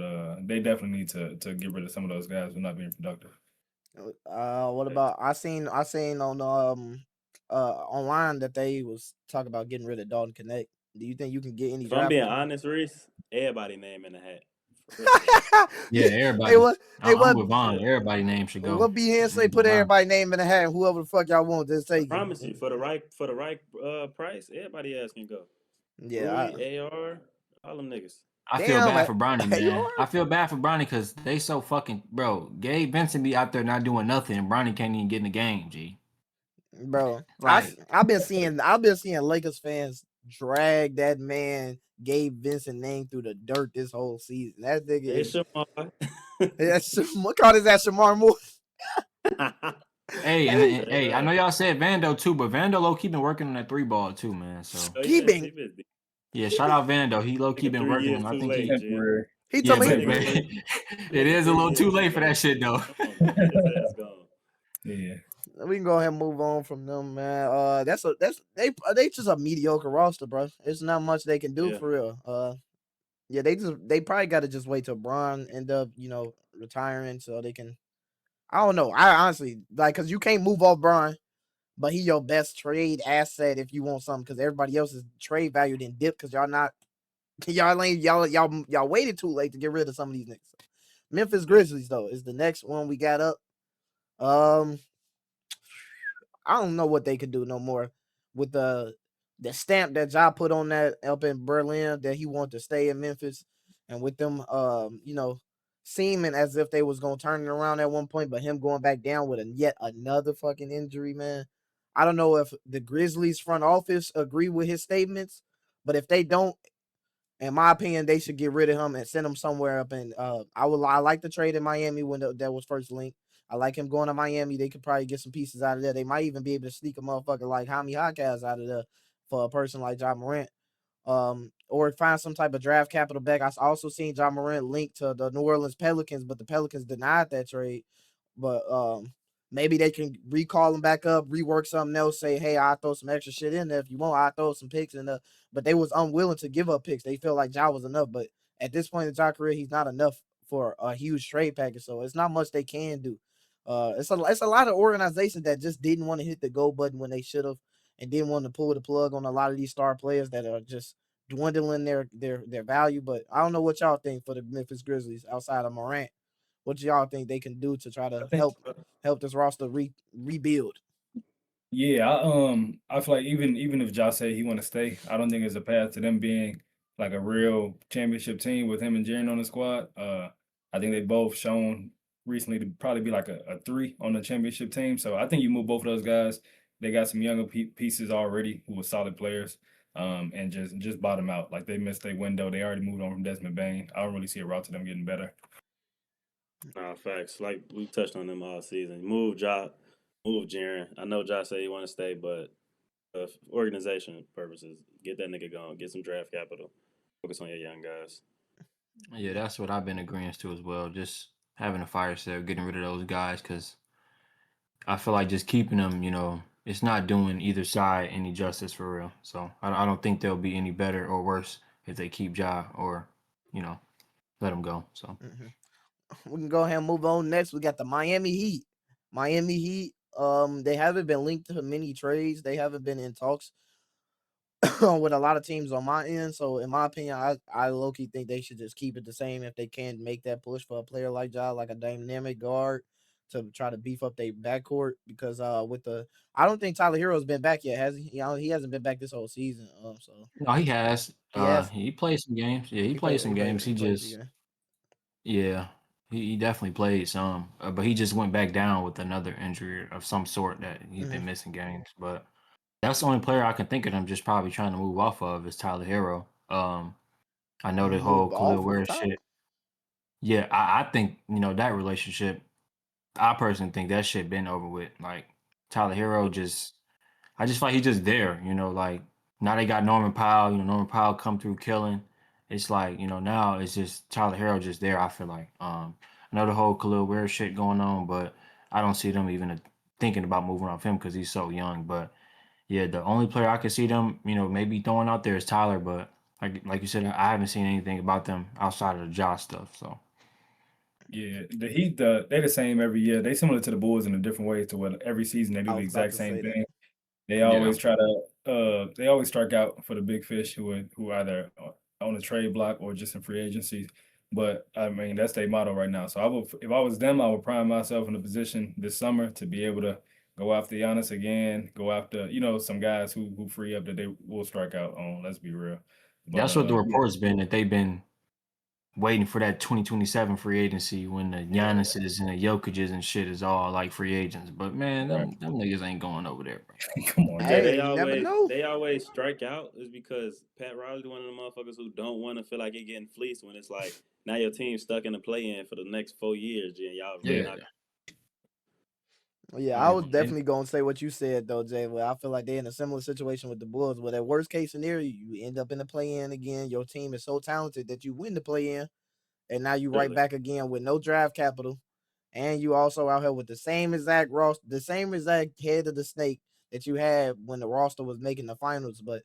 they definitely need to get rid of some of those guys who are not being productive. What about I seen on online that they was talking about getting rid of Dalton Connect. Do you think you can get any If I'm draft being pick? honest, Reese, everybody name in the hat. Yeah, everybody. Hey, what? Hey, I'm what? with Vaughn. Everybody name should go. What be here say? I'm Put with Vaughn. everybody name in the hat. Whoever the fuck y'all want, just I take it. promise you, for the right price, everybody else can go. Yeah, Rui, AR, all them niggas. I feel Damn, bad for Bronny, you man. are? I feel bad for Bronny because they so fucking bro. Gabe Vincent be out there not doing nothing, and Bronny can't even get in the game. G, bro. like I've been seeing Lakers fans drag that man Gabe Vincent name through the dirt this whole season. That nigga It's is. Shamar. What call is that, Shamar Moore? hey, and hey, I know y'all said Vando too, but Vando low key been working on that 3-ball too, man. So Keeping. yeah, shout out Vando. He low key been 3 working years on. I too think late, he. Temporary. He Yeah, told but me it is a little too late for that shit though. Come on, man. Get his ass gone. Yeah. we can go ahead and move on from them, man. They just a mediocre roster, bro. It's not much they can do Yeah. for real. Yeah, they probably got to just wait till Bron end up, retiring so they can. I don't know. I honestly because you can't move off Bron, but he your best trade asset if you want something because everybody else's trade value didn't dip because y'all waited too late to get rid of some of these niggas. Memphis Grizzlies though is the next one we got up. I don't know what they could do no more with the stamp that Ja put on that up in Berlin that he wanted to stay in Memphis, and with them seeming as if they was gonna turn it around at one point, but him going back down with yet another fucking injury, man. I don't know if the Grizzlies front office agree with his statements, but if they don't, in my opinion, they should get rid of him and send him somewhere up in. I like the trade in Miami when that was first linked. I like him going to Miami. They could probably get some pieces out of there. They might even be able to sneak a motherfucker like Jaime Jaquez out of there for a person like Ja Morant. Or find some type of draft capital back. I also seen Ja Morant linked to the New Orleans Pelicans, but the Pelicans denied that trade. But maybe they can recall him back up, rework something else, say, hey, I'll throw some extra shit in there. If you want, I'll throw some picks in there. But they was unwilling to give up picks. They felt like Ja was enough. But at this point in Ja's career, he's not enough for a huge trade package. So it's not much they can do. It's a lot of organizations that just didn't want to hit the go button when they should have and didn't want to pull the plug on a lot of these star players that are just dwindling their value. But I don't know what y'all think for the Memphis Grizzlies outside of Morant. What do y'all think they can do to try to help this roster rebuild? Yeah, I feel like even if Josh say he want to stay, I don't think it's a path to them being like a real championship team with him and Jaren on the squad. I think they both shown recently to probably be like a 3 on the championship team. So I think you move both of those guys. They got some younger pieces already who were solid players, and just bottom out. Like they missed their window. They already moved on from Desmond Bane. I don't really see a route to them getting better. Nah, facts. Like we touched on them all season. Move Jaren. I know Josh said he want to stay, but for organization purposes, get that nigga going. Get some draft capital. Focus on your young guys. Yeah, that's what I've been agreeing to as well. Just having a fire sale, getting rid of those guys, because I feel like just keeping them, it's not doing either side any justice for real. So I don't think they'll be any better or worse if they keep Ja or, let them go. So we can go ahead and move on. Next, we got the Miami Heat. Miami Heat. They haven't been linked to many trades. They haven't been in talks with a lot of teams on my end. So in my opinion, I low-key think they should just keep it the same if they can make that push for a player like Ja, like a dynamic guard to try to beef up their backcourt. Because I don't think Tyler Hero's been back yet, has he? He hasn't been back this whole season. So no, he has. has? He played some games. Yeah, he played some games. Yeah, he definitely played some, but he just went back down with another injury of some sort that he's been missing games. But that's the only player I can think of him just probably trying to move off of is Tyler Hero. I know the whole Khalil Ware shit. Yeah, I think that relationship. I personally think that shit been over with. Like Tyler Hero I just feel like he's just there. Like now they got Norman Powell. Norman Powell come through killing. It's like now it's just Tyler Hero just there. I feel like I know the whole Khalil Ware shit going on, but I don't see them even thinking about moving off him because he's so young. But yeah, the only player I could see them maybe throwing out there is Tyler. But like you said, I haven't seen anything about them outside of the Josh stuff. So. Yeah, the Heat, they're the same every year. They similar to the Bulls in a different way to where every season they do I the was about exact to same say that. thing. They Yeah. always try to they always strike out for the big fish who either on the trade block or just in free agency. But I mean that's their motto right now. So if I was them, I would prime myself in a position this summer to be able to go after Giannis again, go after some guys who free up that they will strike out on. Let's be real. But That's what the yeah, report's been, that they've been waiting for that 2027 free agency when the Yeah. Giannis's and the Jokic's and shit is all like free agents. But man, right. them niggas ain't going over there, bro. Come on, Yeah, Jay. Hey, you never know. they always strike out is because Pat Riley's one of the motherfuckers who don't want to feel like you're getting fleeced when it's like now your team's stuck in the play-in for the next 4 years, G, and y'all really Yeah. not. Yeah, I was definitely gonna say what you said though, Jay. Well, I feel like they're in a similar situation with the Bulls. Where that worst case scenario, you end up in the play-in again. Your team is so talented that you win the play-in, and now you right Really. back again with no draft capital, and you also out here with the same exact roster, the same exact head of the snake that you had when the roster was making the finals, but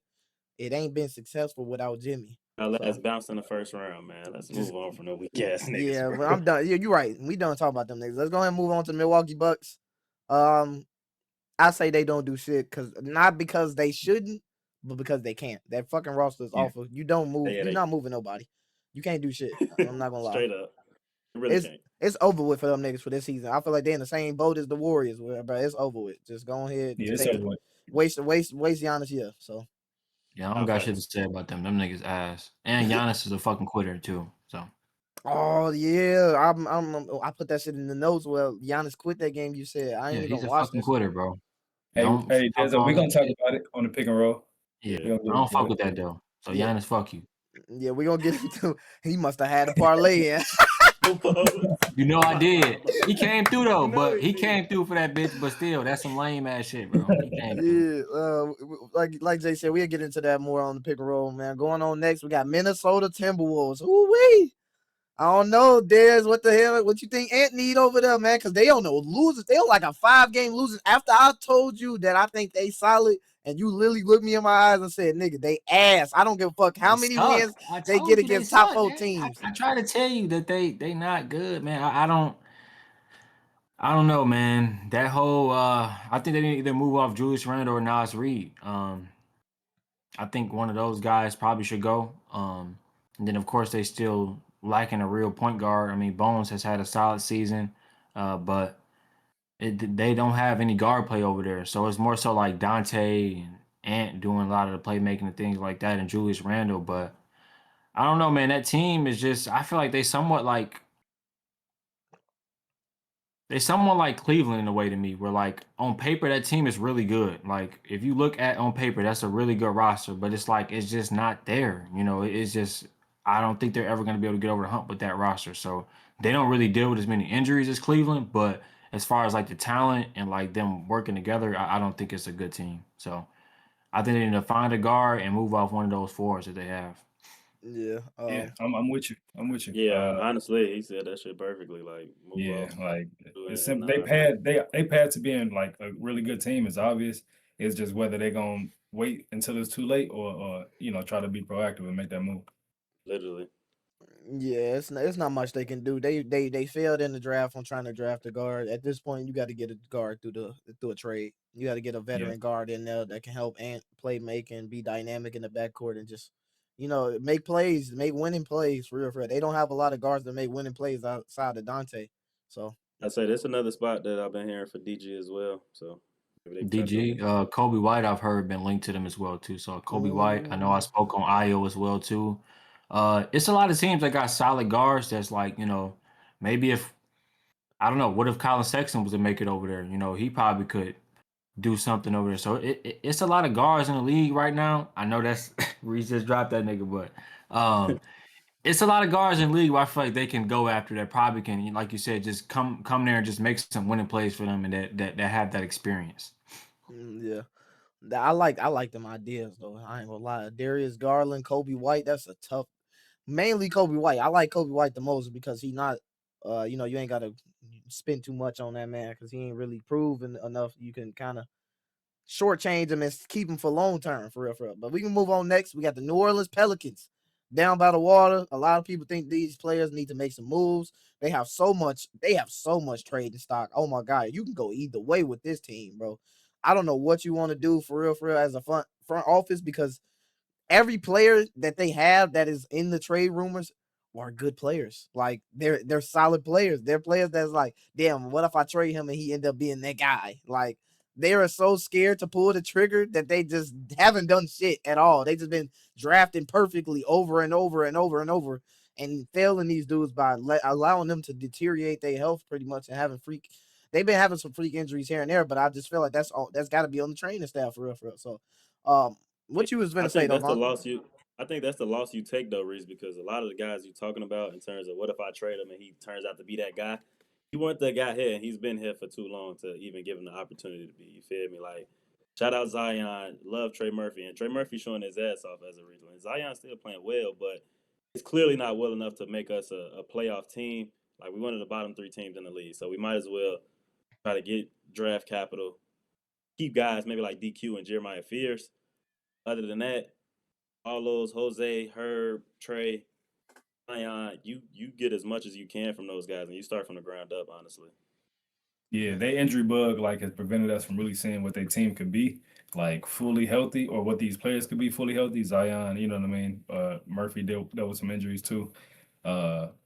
it ain't been successful without Jimmy. Now let's So bounce in the first round, man. Let's just move on from the weak ass niggas, yeah, bro. but I'm done. Yeah, you're right. We done talking about them niggas. Let's go ahead and move on to the Milwaukee Bucks. I say they don't do shit not because they shouldn't, but because they can't. That fucking roster is Yeah. awful. You don't move. Yeah, You're they- not moving nobody. You can't do shit. I'm not gonna lie. Straight up. You really can't. It's over with for them niggas for this season. I feel like they're in the same boat as the Warriors, but it's over with. Just go ahead. Yeah, Just it's take over it. with. Waste Giannis here. So Yeah, I don't got shit to say about them. Them niggas ass. And Giannis is a fucking quitter too. So oh yeah, I put that shit in the notes. Well, Giannis quit that game. You said I ain't yeah, even he's a watch fucking that shit. quitter, bro. Hey, Don't hey, fuck Denzel, we're on. gonna talk about it on the pick and roll. Yeah, We're gonna I get don't into fuck it. with that though. So Yeah. Giannis, fuck you. Yeah, we're gonna get into. He must have had a parlay in. You know I did. He came through though, You know but he he did. came through for that bitch. But still, that's some lame ass shit, bro. He came through. Yeah, like Jay said, we'll get into that more on the pick and roll, man. Going on next, we got Minnesota Timberwolves. Ooh wee! I don't know, Dez. What the hell? What you think Ant need over there, man? Because they don't know losers. They don't like a 5-game losing. After I told you that I think they solid, and you literally looked me in my eyes and said, "Nigga, they ass." I don't give a fuck how They many suck. wins I they told get you they against top suck, 4 man. teams. I try to tell you that they not good, man. I don't know, man. That whole I think they need to either move off Julius Randle or Nas Reed. I think one of those guys probably should go. And then of course they still lacking a real point guard. I mean, Bones has had a solid season, but they don't have any guard play over there. So it's more so like Dante and Ant doing a lot of the playmaking and things like that, and Julius Randle. But I don't know, man. That team is just. I feel like they somewhat like Cleveland in a way to me, where like on paper that team is really good. Like if you look at on paper, that's a really good roster, but it's just not there. It's just I don't think they're ever going to be able to get over the hump with that roster. So they don't really deal with as many injuries as Cleveland, but as far as like the talent and like them working together, I don't think it's a good team. So I think they need to find a guard and move off one of those fours that they have. Yeah. Yeah, I'm with you. I'm with you. Yeah, honestly, he said that shit perfectly. Like, move Yeah, off. like Do it's it, simple. nah. They pad to being like a really good team is obvious. It's just whether they're gonna wait until it's too late or try to be proactive and make that move. Literally. Yeah, it's not much they can do. They failed in the draft on trying to draft a guard. At this point, you got to get a guard through a trade. You got to get a veteran guard in there that can help Ant play make and be dynamic in the backcourt and just make plays, make winning plays for real. For real. They don't have a lot of guards that make winning plays outside of Dante. So I say that's another spot that I've been hearing for DG as well. So maybe they touch on it. DG, Kobe White, I've heard been linked to them as well too. So Kobe White, I know I spoke on IO as well too. It's a lot of teams that got solid guards. That's like maybe if I don't know, what if Colin Sexton was to make it over there? He probably could do something over there. So it's a lot of guards in the league right now. I know that's Reese just dropped that nigga, but It's a lot of guards in the league where I feel like they can go after that probably can, like you said, just come there and just make some winning plays for them and that have that experience. Yeah. I like them ideas though. I ain't gonna lie. Darius Garland, Kobe White, that's a tough. Mainly Kobe White. I like Kobe White the most because he not. You ain't gotta spend too much on that man because he ain't really proven enough. You can kind of shortchange him and keep him for long term, for real, for real. But we can move on next. We got the New Orleans Pelicans down by the water. A lot of people think these players need to make some moves. They have so much. They have so much trading stock. Oh my god, you can go either way with this team, bro. I don't know what you want to do for real, as a front office because every player that they have that is in the trade rumors are good players. Like they're solid players. They're players that's like, damn, what if I trade him and he end up being that guy? Like they are so scared to pull the trigger that they just haven't done shit at all. They just been drafting perfectly over and over and over and over and failing these dudes by allowing them to deteriorate their health pretty much and having freak. They've been having some freak injuries here and there, but I just feel like that's all that's got to be on the training staff for real, for real. So, what you was I gonna say think though, that's the Von? loss you. I think that's the loss you take though, Reese, because a lot of the guys you're talking about in terms of what if I trade him and he turns out to be that guy. He weren't that guy here, and he's been here for too long to even give him the opportunity to be. You feel me? Like, shout out Zion, love Trey Murphy, and Trey Murphy showing his ass off as a result. And Zion's still playing well, but it's clearly not well enough to make us a playoff team. Like we one of the bottom 3 teams in the league, so we might as well try to get draft capital, keep guys maybe like DQ and Jeremiah Fears. Other than that, all those Jose, Herb, Trey, Zion, you get as much as you can from those guys, and you start from the ground up. Honestly, Yeah, they injury bug like has prevented us from really seeing what their team could be, like fully healthy, or what these players could be fully healthy. Zion, you know what I mean. Murphy dealt with some injuries too,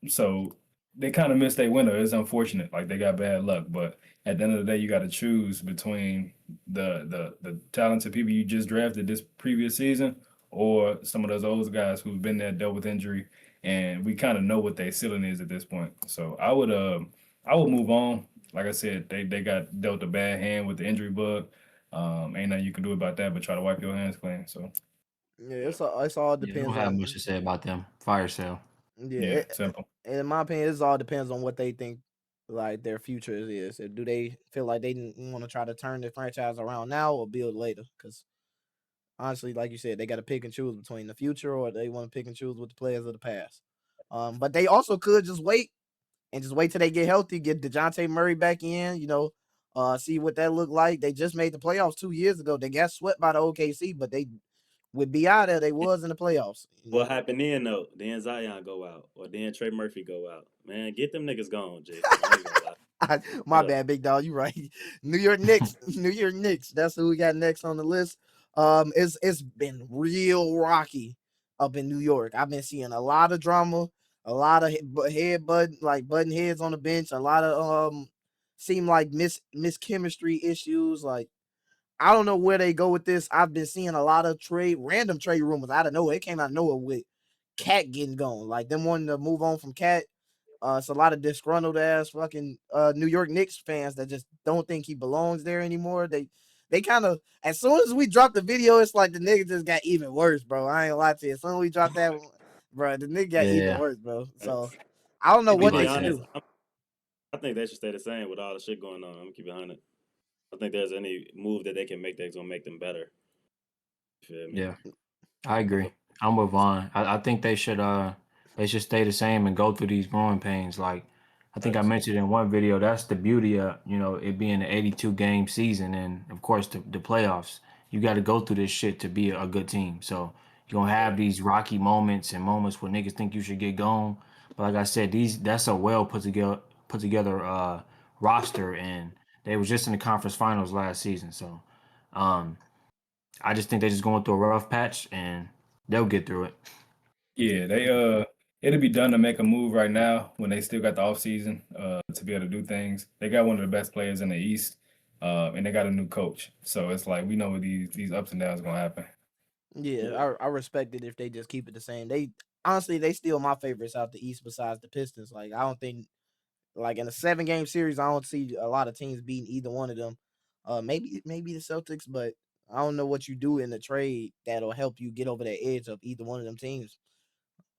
so they kind of missed their window. It's unfortunate, like they got bad luck. But at the end of the day, you got to choose between the talented people you just drafted this previous season, or some of those old guys who've been there, dealt with injury, and we kind of know what their ceiling is at this point. So I would move on. Like I said, they got dealt a bad hand with the injury bug. Ain't nothing you can do about that, but try to wipe your hands clean. So Yeah, it's all Yeah, I don't depends have much on. to say about them. Fire sale. Yeah, yeah, simple. in my opinion, it all depends on what they think like their future is. Do they feel like they want to try to turn the franchise around now or build later? Because honestly, like you said, they got to pick and choose between the future or they want to pick and choose with the players of the past. But they also could just wait and just wait till they get healthy, get DeJounte Murray back in, see what that looked like. They just made the playoffs 2 years ago. They got swept by the OKC, but they with BI there, they was in the playoffs. what happened then though? Then Zion go out, or then Trey Murphy go out. Man, get them niggas gone, Jason. I ain't gonna lie. My Yeah. bad, big dog. You right. New York Knicks. New York Knicks. That's who we got next on the list. It's been real rocky up in New York. I've been seeing a lot of drama, a lot of button heads on the bench, a lot of seem like mischemistry issues. Like I don't know where they go with this. I've been seeing a lot of random trade rumors out of nowhere. It came out of nowhere with Cat getting gone, like them wanting to move on from Cat. It's a lot of disgruntled ass fucking New York Knicks fans that just don't think he belongs there anymore. They kind of as soon as we dropped the video, it's like the nigga just got even worse, bro. I ain't gonna lie to you. As soon as we dropped that, bro, the nigga got even Yeah, worse, bro. So I don't know To be what be they like should that. honest, do. I think they should stay the same with all the shit going on. I'm gonna keep it 100. I think there's any move that they can make that's gonna make them better. You feel me? Yeah, I agree. I'm with Vaughn. I think they should stay the same and go through these growing pains. Like I think I Facts. mentioned in one video, that's the beauty of it being an 82 game season, and of course the playoffs. You got to go through this shit to be a good team. So you're gonna have Right. these rocky moments and moments where niggas think you should get gone. But like I said, that's a well put together roster, and they was just in the conference finals last season. So um, I just think they're just going through a rough patch, and they'll get through it. Yeah, it'll be done to make a move right now when they still got the offseason to be able to do things. They got one of the best players in the East, and they got a new coach. So it's like we know what these ups and downs gonna happen. Yeah, Yeah. I respect it if they just keep it the same. They honestly they still my favorites out the East besides the Pistons. Like I don't think like in a 7 game series, I don't see a lot of teams beating either one of them. Maybe the Celtics, but I don't know what you do in the trade that'll help you get over that edge of either one of them teams.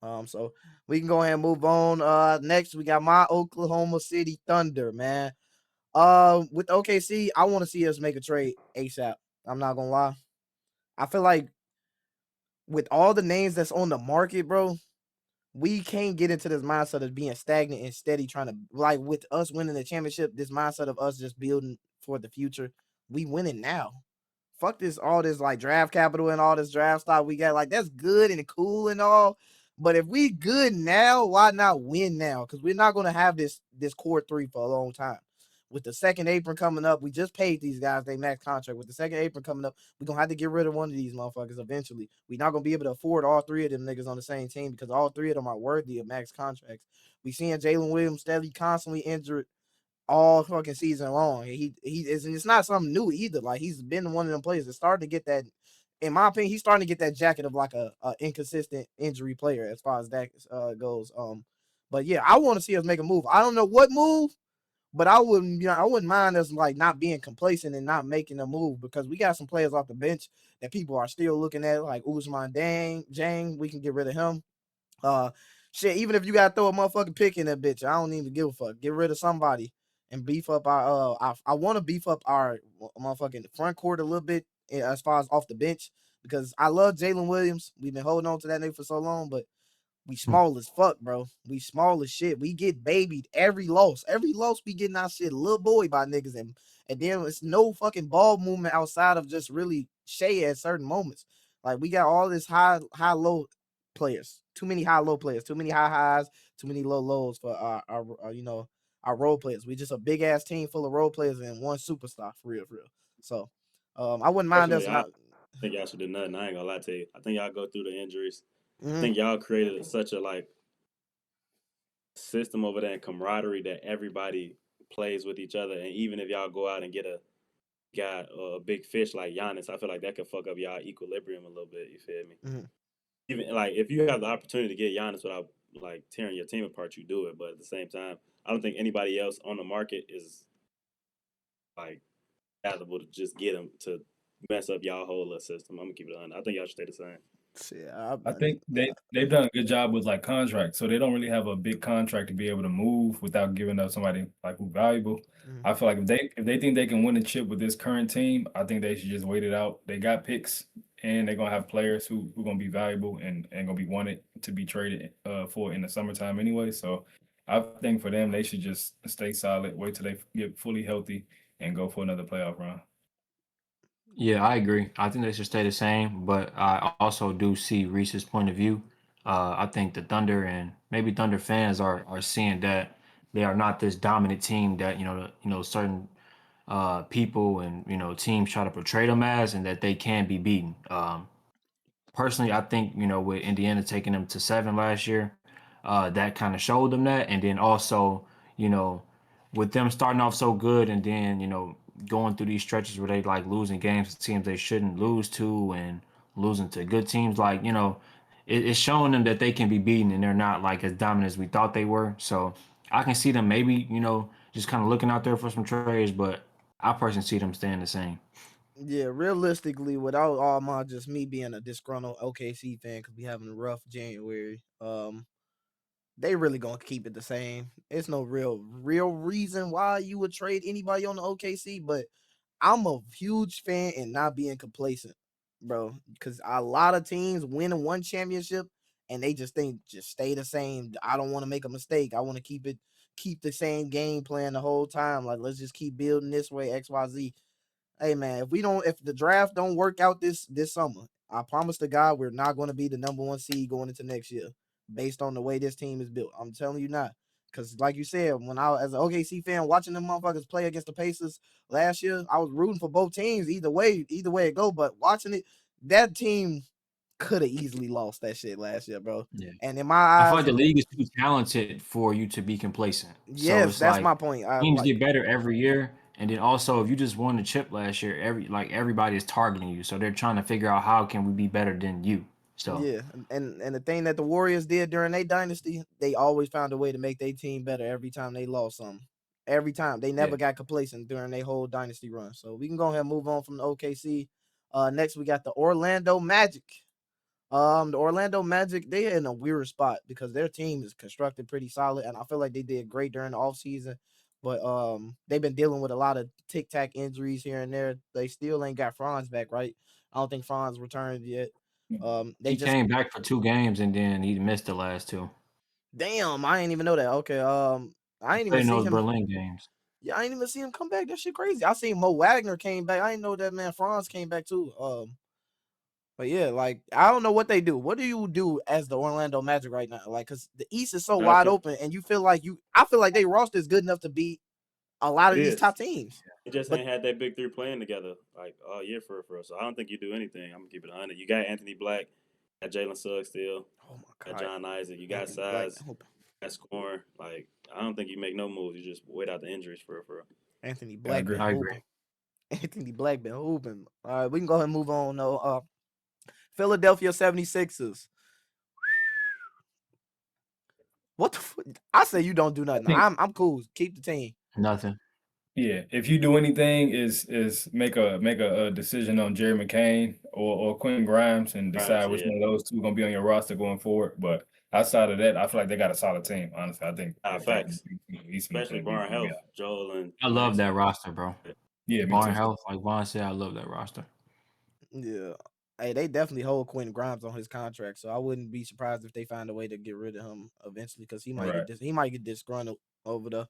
So we can go ahead and move on. Next we got my Oklahoma City Thunder, man. With OKC, I want to see us make a trade ASAP. I'm not gonna lie. I feel like with all the names that's on the market, bro, we can't get into this mindset of being stagnant and steady trying to, like, with us winning the championship, this mindset of us just building for the future. We winning now. Fuck this, all this like draft capital and all this draft stock we got. Like, that's good and cool and all. But if we good now, why not win now? Because we're not gonna have this core three for a long time. With the second apron coming up, we just paid these guys their max contract. With the second apron coming up, we're gonna have to get rid of one of these motherfuckers eventually. We're not gonna be able to afford all three of them niggas on the same team because all three of them are worthy of max contracts. We seeing Jalen Williams steadily constantly injured all fucking season long. He is, and it's not something new either. Like, he's been one of them players that's starting to get that. In my opinion, he's starting to get that jacket of like a inconsistent injury player as far as that goes. But yeah, I want to see us make a move. I don't know what move, but I wouldn't mind us like not being complacent and not making a move because we got some players off the bench that people are still looking at, like Usman Jang. We can get rid of him. Shit, even if you gotta throw a motherfucking pick in that bitch, I don't even give a fuck. Get rid of somebody and beef up our. I want to beef up our motherfucking front court a little bit as far as off the bench because I love Jalen Williams. We've been holding on to that nigga for so long, but we small as fuck, bro. We small as shit. We get babied every loss. Every loss we getting our shit little boy by niggas, and then it's no fucking ball movement outside of just really Shea at certain moments. Like, we got all this high low players. Too many high low players. Too many high highs. Too many low lows for our role players. We just a big ass team full of role players and one superstar for real. So, I wouldn't mind us Personally, not. I think y'all should do nothing. I ain't gonna lie to you. I think y'all go through the injuries. I Mhm. think y'all created such a like system over there and camaraderie that everybody plays with each other. And even if y'all go out and got a big fish like Giannis, I feel like that could fuck up y'all equilibrium a little bit. You feel me? Mhm. Even like if you have the opportunity to get Giannis without like tearing your team apart, you do it. But at the same time, I don't think anybody else on the market is like valuable to just get him to mess up y'all whole little system. I'm gonna keep it on. I think y'all should stay the same. Shit, I think they've done a good job with like contracts, so they don't really have a big contract to be able to move without giving up somebody like who's valuable. Mhm. I feel like if they think they can win a chip with this current team, I think they should just wait it out. They got picks and they're gonna have players who gonna be valuable and gonna be wanted to be traded for in the summertime anyway. So I think for them they should just stay solid, wait till they get fully healthy, and go for another playoff run. Yeah, I agree. I think they should stay the same, but I also do see Reese's point of view. I think the Thunder and maybe Thunder fans are seeing that they are not this dominant team that certain people and teams try to portray them as, and that they can be beaten. Personally, I think with Indiana taking them to 7 last year, that kind of showed them that, and then also you know with them starting off so good, and then going through these stretches where they like losing games to teams they shouldn't lose to, and losing to good teams, like it's showing them that they can be beaten, and they're not like as dominant as we thought they were. So I can see them maybe just kind of looking out there for some trades, but I personally see them staying the same. Yeah, realistically, without all my just me being a disgruntled OKC fan because we having a rough January, they really gonna keep it the same. It's no real reason why you would trade anybody on the OKC, but I'm a huge fan and not being complacent, bro. Because a lot of teams win one championship and they just think just stay the same. I don't want to make a mistake. I want to keep the same game plan the whole time. Like, let's just keep building this way, XYZ. Hey man, if the draft don't work out this summer, I promise to God we're not going to be the number one seed going into next year, based on the way this team is built. I'm telling you not, because like you said, when I as an OKC fan watching them motherfuckers play against the Pacers last year, I was rooting for both teams either way it go. But watching it, that team could have easily lost that shit last year, bro. Yeah. And in my I feel eyes, like the league is too talented for you to be complacent. So yes, it's that's like my point. I teams like get better every year, and then also if you just won the chip last year, everybody is targeting you, so they're trying to figure out how can we be better than you. So Yeah, and the thing that the Warriors did during their dynasty, they always found a way to make their team better every time they lost something. Every time they yeah, never got complacent during their whole dynasty run. So we can go ahead and move on from the OKC. Next we got the Orlando Magic. The Orlando Magic, they're in a weird spot because their team is constructed pretty solid, and I feel like they did great during the offseason. But they've been dealing with a lot of tic tac injuries here and there. They still ain't got Franz back, right? I don't think Franz returned yet. They He just came back for 2 games and then he missed the last 2. damn, I ain't even know that. Okay, I ain't Played even in see those him. Berlin games. Yeah, I ain't even see him come back. That shit crazy. I seen Mo Wagner came back. I didn't know that man Franz came back too. But yeah, like I don't know what they do. What do you do as the Orlando Magic right now? Like, cause the East is so wide Nothing. open, and you feel like I feel like they roster is good enough to beat a lot of It these is. top teams. It just But ain't had that big three playing together like all year for us. So I don't think you do anything. I'm gonna keep it 100. You got Anthony Black, got Jalen Suggs still, oh my got god, John Isaac, you got Anthony Black, size, been hooping. got scoring. Like I don't think you make no moves. You just wait out the injuries for real. Anthony I Black agree. been I agree. hooping. Anthony Black been hooping. All right, we can go ahead and move on. No, Philadelphia 76ers. What the I say you don't do I nothing. think I'm cool. Keep the team. Nothing. yeah, if you do anything, is make a decision on Jerry McCain or Quentin Grimes and decide which Yeah. one of those two gonna be on your roster going forward. But outside of that, I feel like they got a solid team. Honestly, I think everything Facts. Eastern Especially gonna be Barn gonna be Health, out. Joel and I love Maxey. that roster, bro. Yeah, me Barn too. Health, like Vaughn said, I love that roster. Yeah. Hey, they definitely hold Quentin Grimes on his contract, so I wouldn't be surprised if they find a way to get rid of him eventually because Right. he might get disgruntled over the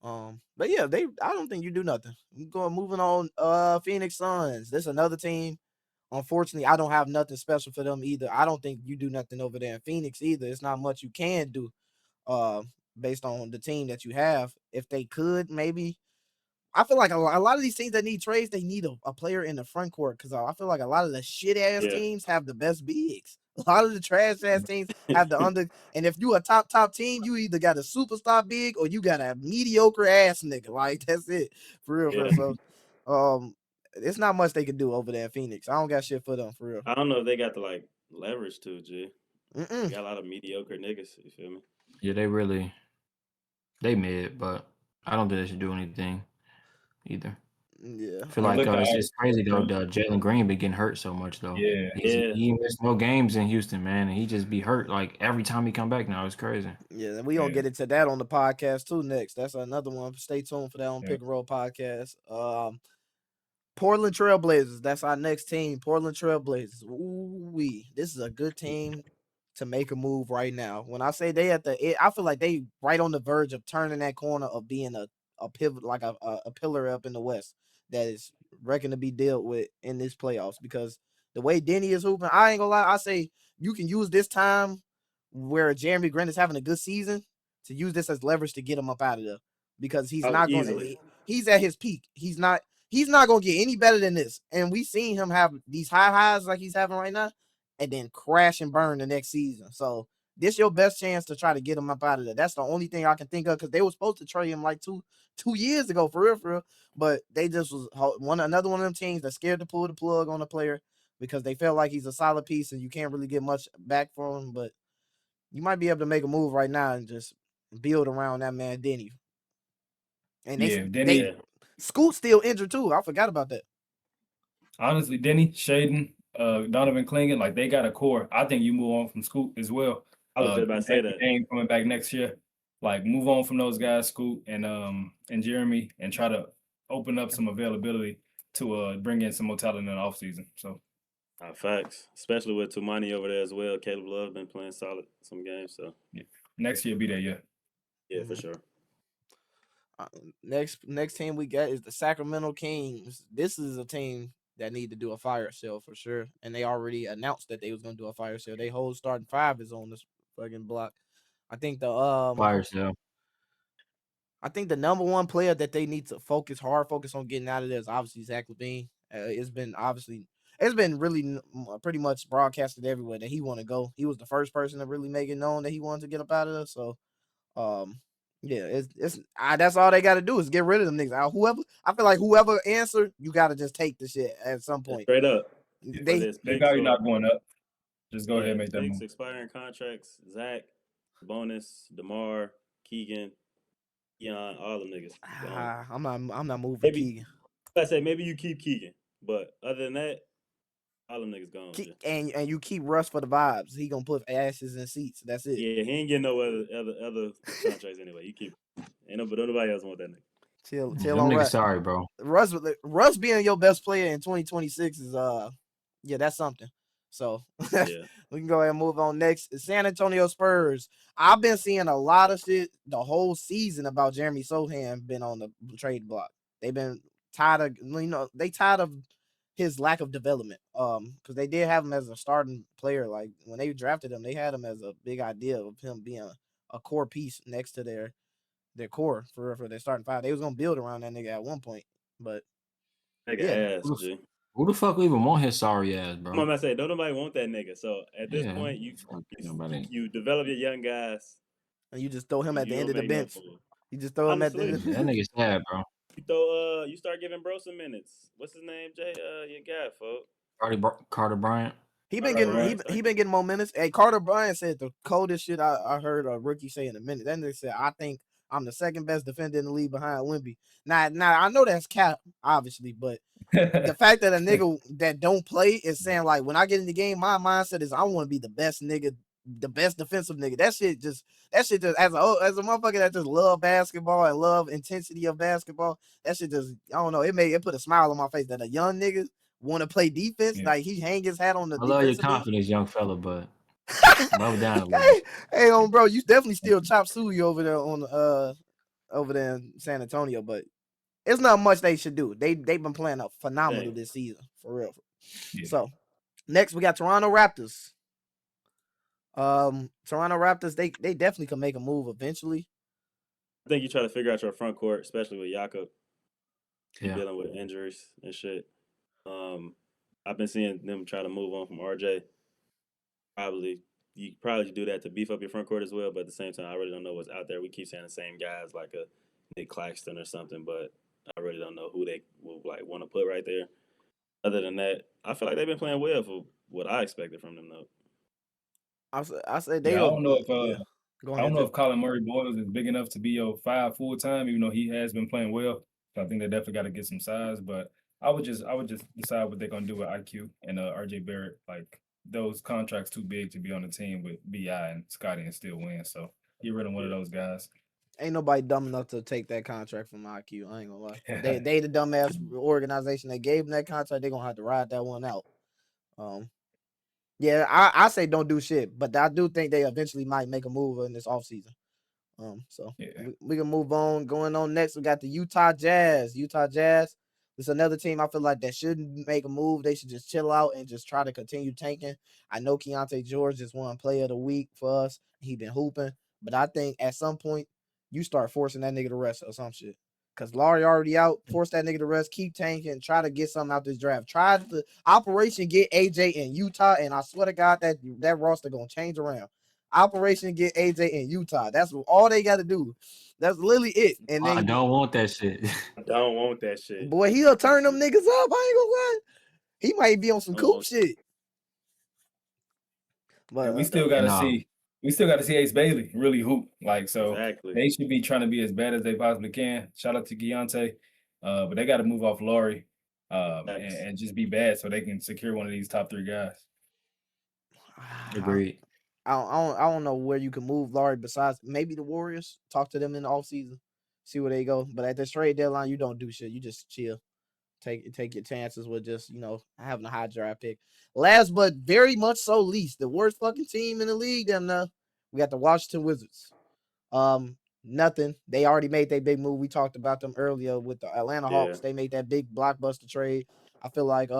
but yeah, I don't think you do nothing. Moving on, Phoenix Suns. This is another team. Unfortunately, I don't have nothing special for them either. I don't think you do nothing over there in Phoenix either. It's not much you can do uh based on the team that you have. If they could, maybe I feel like a lot of these teams that need trades, they need a player in the front court because I feel like a lot of the shit ass Yeah. teams have the best bigs. A lot of the trash ass teams have the under. And if you a top team, you either got a superstar big or you got a mediocre ass nigga. Like that's it for real. For real. Yeah. So, it's not much they can do over there in Phoenix. I don't got shit for them for real. I don't know if they got the like leverage to G. They Mm-mm. got a lot of mediocre niggas. You feel me? Yeah, they mid, but I don't think they should do anything either. Yeah. I feel I like looked at it's crazy though. Jalen Green been getting hurt so much though. Yeah. He missed no games in Houston, man, and he just be hurt like every time he come back now. It's crazy. Yeah, we gonna Yeah. get into that on the podcast too next. That's another one. Stay tuned for that on Yeah. Pick and Roll podcast. Portland Trailblazers. That's our next team. Portland Trailblazers. Ooh-wee. This is a good team to make a move right now. When I say they I feel like they right on the verge of turning that corner of being a pivot, like a pillar up in the West that is reckoned to be dealt with in this playoffs because the way Denny is hooping, I ain't gonna lie. I say you can use this time where Jeremy Grant is having a good season to use this as leverage to get him up out of there because he's not going to. He's at his peak. He's not going to get any better than this. And we seen him have these high highs like he's having right now and then crash and burn the next season. So this your best chance to try to get him up out of there. That's the only thing I can think of because they were supposed to trade him like two years ago for real. But they just was another one of them teams that's scared to pull the plug on a player because they felt like he's a solid piece and you can't really get much back from him. But you might be able to make a move right now and just build around that man Denny. And Denny. Scoot's still injured too. I forgot about that. Honestly, Denny, Shaden, Donovan Clingan, like they got a core. I think you move on from Scoot as well. I was just about to say that. Game coming back next year. Like move on from those guys, Scoot and Jeremy, and try to open up some availability to bring in some more talent in the offseason. So facts. Especially with Tumani over there as well. Caleb Love been playing solid some games. So yeah. Next year be there, yeah. Yeah, for sure. Next team we got is the Sacramento Kings. This is a team that need to do a fire sale for sure, and they already announced that they was gonna do a fire sale. They whole starting five is on this fucking block. I think the Fire sale. I think the number one player that they need to focus on getting out of there is obviously Zach LaVine. It's been really pretty much broadcasted everywhere that he want to go. He was the first person to really make it known that he wanted to get up out of there. So, yeah, that's all they got to do is get rid of them niggas. I feel like whoever answered, you got to just take the shit at some point. Straight up. They value not going up. Just go ahead and make that move. Expiring contracts, Zach, Bonus, DeMar, Keegan, Keon, all them niggas. I'm not moving Keegan. I say maybe you keep Keegan, but other than that, All them niggas gone. Keep, Jay. and you keep Russ for the vibes. He gonna put asses in seats. That's it. Yeah, he ain't getting no other contracts anyway. You keep. But nobody else want that nigga. Chill Them on niggas Russ. sorry, bro. Russ being your best player in 2026 is yeah, that's something. So Yeah. we can go ahead and move on next. San Antonio Spurs. I've been seeing a lot of shit the whole season about Jeremy Sohan been on the trade block. They've been tired of they tired of his lack of development. Because they did have him as a starting player. Like when they drafted him, they had him as a big idea of him being a core piece next to their core for their starting five. They was gonna build around that nigga at one point, but Nigga yeah. ass, G. Who the fuck even want his sorry ass, bro? Come on, I say, don't nobody want that nigga. So at this Yeah, point, fuck nobody. you develop your young guys. And you just throw him at the You end don't of the make no bench. fool. You just throw him at the Honestly. That nigga's sad, bro. You start giving bro some minutes. What's his name, Jay? Your guy, folks. Carter Bryant. He been Carter getting Bryant, he been getting more minutes. Hey, Carter Bryant said the coldest shit I heard a rookie say in a minute. Then they said, I think I'm the second best defender in the league behind Wemby. Now I know that's cap, obviously, but the fact that a nigga that don't play is saying like when I get in the game, my mindset is I want to be the best nigga, the best defensive nigga. That shit just as a motherfucker that just love basketball and love intensity of basketball, that shit just I don't know. It put a smile on my face that a young nigga want to play defense. Yeah. Like he hang his hat on the I love your defensive end. confidence, young fella, but slow down a little. Hey, bro, you definitely still chop suey over there over there in San Antonio, but it's not much they should do. They've been playing up phenomenal Dang. this season, for real. Yeah. So next we got Toronto Raptors. Toronto Raptors, they definitely can make a move eventually. I think you try to figure out your front court, especially with Jakob Yeah. dealing with injuries and shit. I've been seeing them try to move on from RJ. You probably do that to beef up your front court as well, but at the same time, I really don't know what's out there. We keep saying the same guys like a Nick Claxton or something, but I really don't know who they will want to put right there. Other than that, I feel like they've been playing well for what I expected from them, though. I say they. Yeah, I don't know if Go I ahead. don't know if Colin Murray Boyles is big enough to be your 5 full time, even though he has been playing well. So I think they definitely got to get some size. But I would just decide what they're gonna do with IQ and RJ Barrett. Like those contracts too big to be on the team with BI and Scotty and still win. So get rid of one of those guys. Ain't nobody dumb enough to take that contract from IQ. I ain't gonna lie. They the dumbass organization that gave them that contract. They gonna have to ride that one out. Yeah, I say don't do shit, but I do think they eventually might make a move in this offseason. So Yeah. we can move on. Going on next, we got the Utah Jazz. Utah Jazz. It's another team I feel like that shouldn't make a move. They should just chill out and just try to continue tanking. I know Keontae George just won Player of the Week for us. He been hooping, but I think at some point you start forcing that nigga to rest or some shit. Because Laurie already out. Force that nigga to rest. Keep tanking. Try to get something out this draft. Try the operation get AJ in Utah, and I swear to God that roster gonna change around. Operation get AJ in Utah. That's all they got to do. That's literally it. And then I don't want that shit. I don't want that shit. boy, he'll turn them niggas up. I ain't gonna lie. He might be on some coop shit. But And we still got to No. see. We still got to see Ace Bailey really hoop. Like so, Exactly. they should be trying to be as bad as they possibly can. Shout out to Keontae, but they got to move off Laurie and just be bad so they can secure one of these top 3 guys. Agreed. I don't know where you can move Laurie besides maybe the Warriors. Talk to them in the offseason, see where they go. But at this trade deadline, you don't do shit. You just chill. Take your chances with just, having a high draft pick. Last but very much so least, the worst fucking team in the league, we got the Washington Wizards. Nothing. They already made their big move. We talked about them earlier with the Atlanta Hawks. They made that big blockbuster trade. I feel like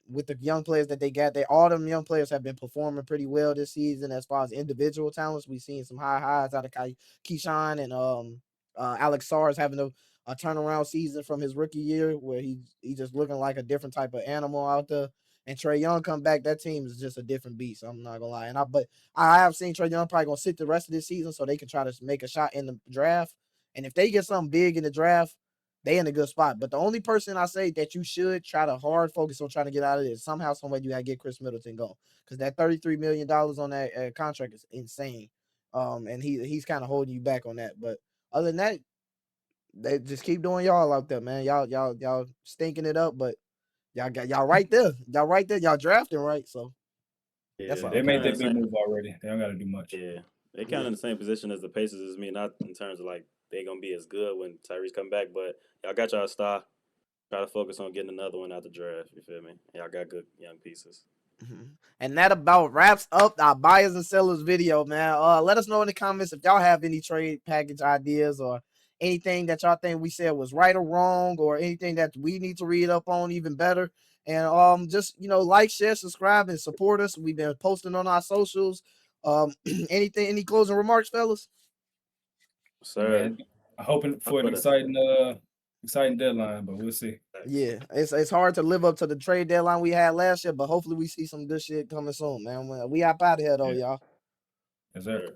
with the young players that they got, all them young players have been performing pretty well this season as far as individual talents. We've seen some high highs out of Keyshawn and Alex Sars having a turnaround season from his rookie year where he just looking like a different type of animal out there. And Trae Young come back, that team is just a different beast. I'm not gonna lie. But I have seen Trae Young probably gonna sit the rest of this season so they can try to make a shot in the draft. And if they get something big in the draft, they in a good spot. But the only person I say that you should try to hard focus on trying to get out of this, somehow, some way you gotta get Chris Middleton going. Because that $33 million on that contract is insane. And he's kind of holding you back on that. But other than that, they just keep doing y'all out there, man. Y'all stinking it up, but y'all right there. Y'all right there. Y'all drafting right. So that's Yeah, all. They made kinda that big move already. They don't got to do much. Yeah, they kind of in the same position as the Pacers as me, not in terms of like they gonna be as good when Tyrese come back, but y'all got y'all star. Try to focus on getting another one out the draft. You feel me? Y'all got good young pieces. And that about wraps up our buyers and sellers video, man. Let us know in the comments if y'all have any trade package ideas or anything that y'all think we said was right or wrong, or anything that we need to read up on even better. And just like, share, subscribe, and support us. We've been posting on our socials. Any closing remarks, fellas? Sir, Man, I'm hoping for an exciting deadline, but we'll see. Yeah, it's hard to live up to the trade deadline we had last year, but hopefully we see some good shit coming soon, man. We up out of here though, Yeah. y'all. Yes, sir.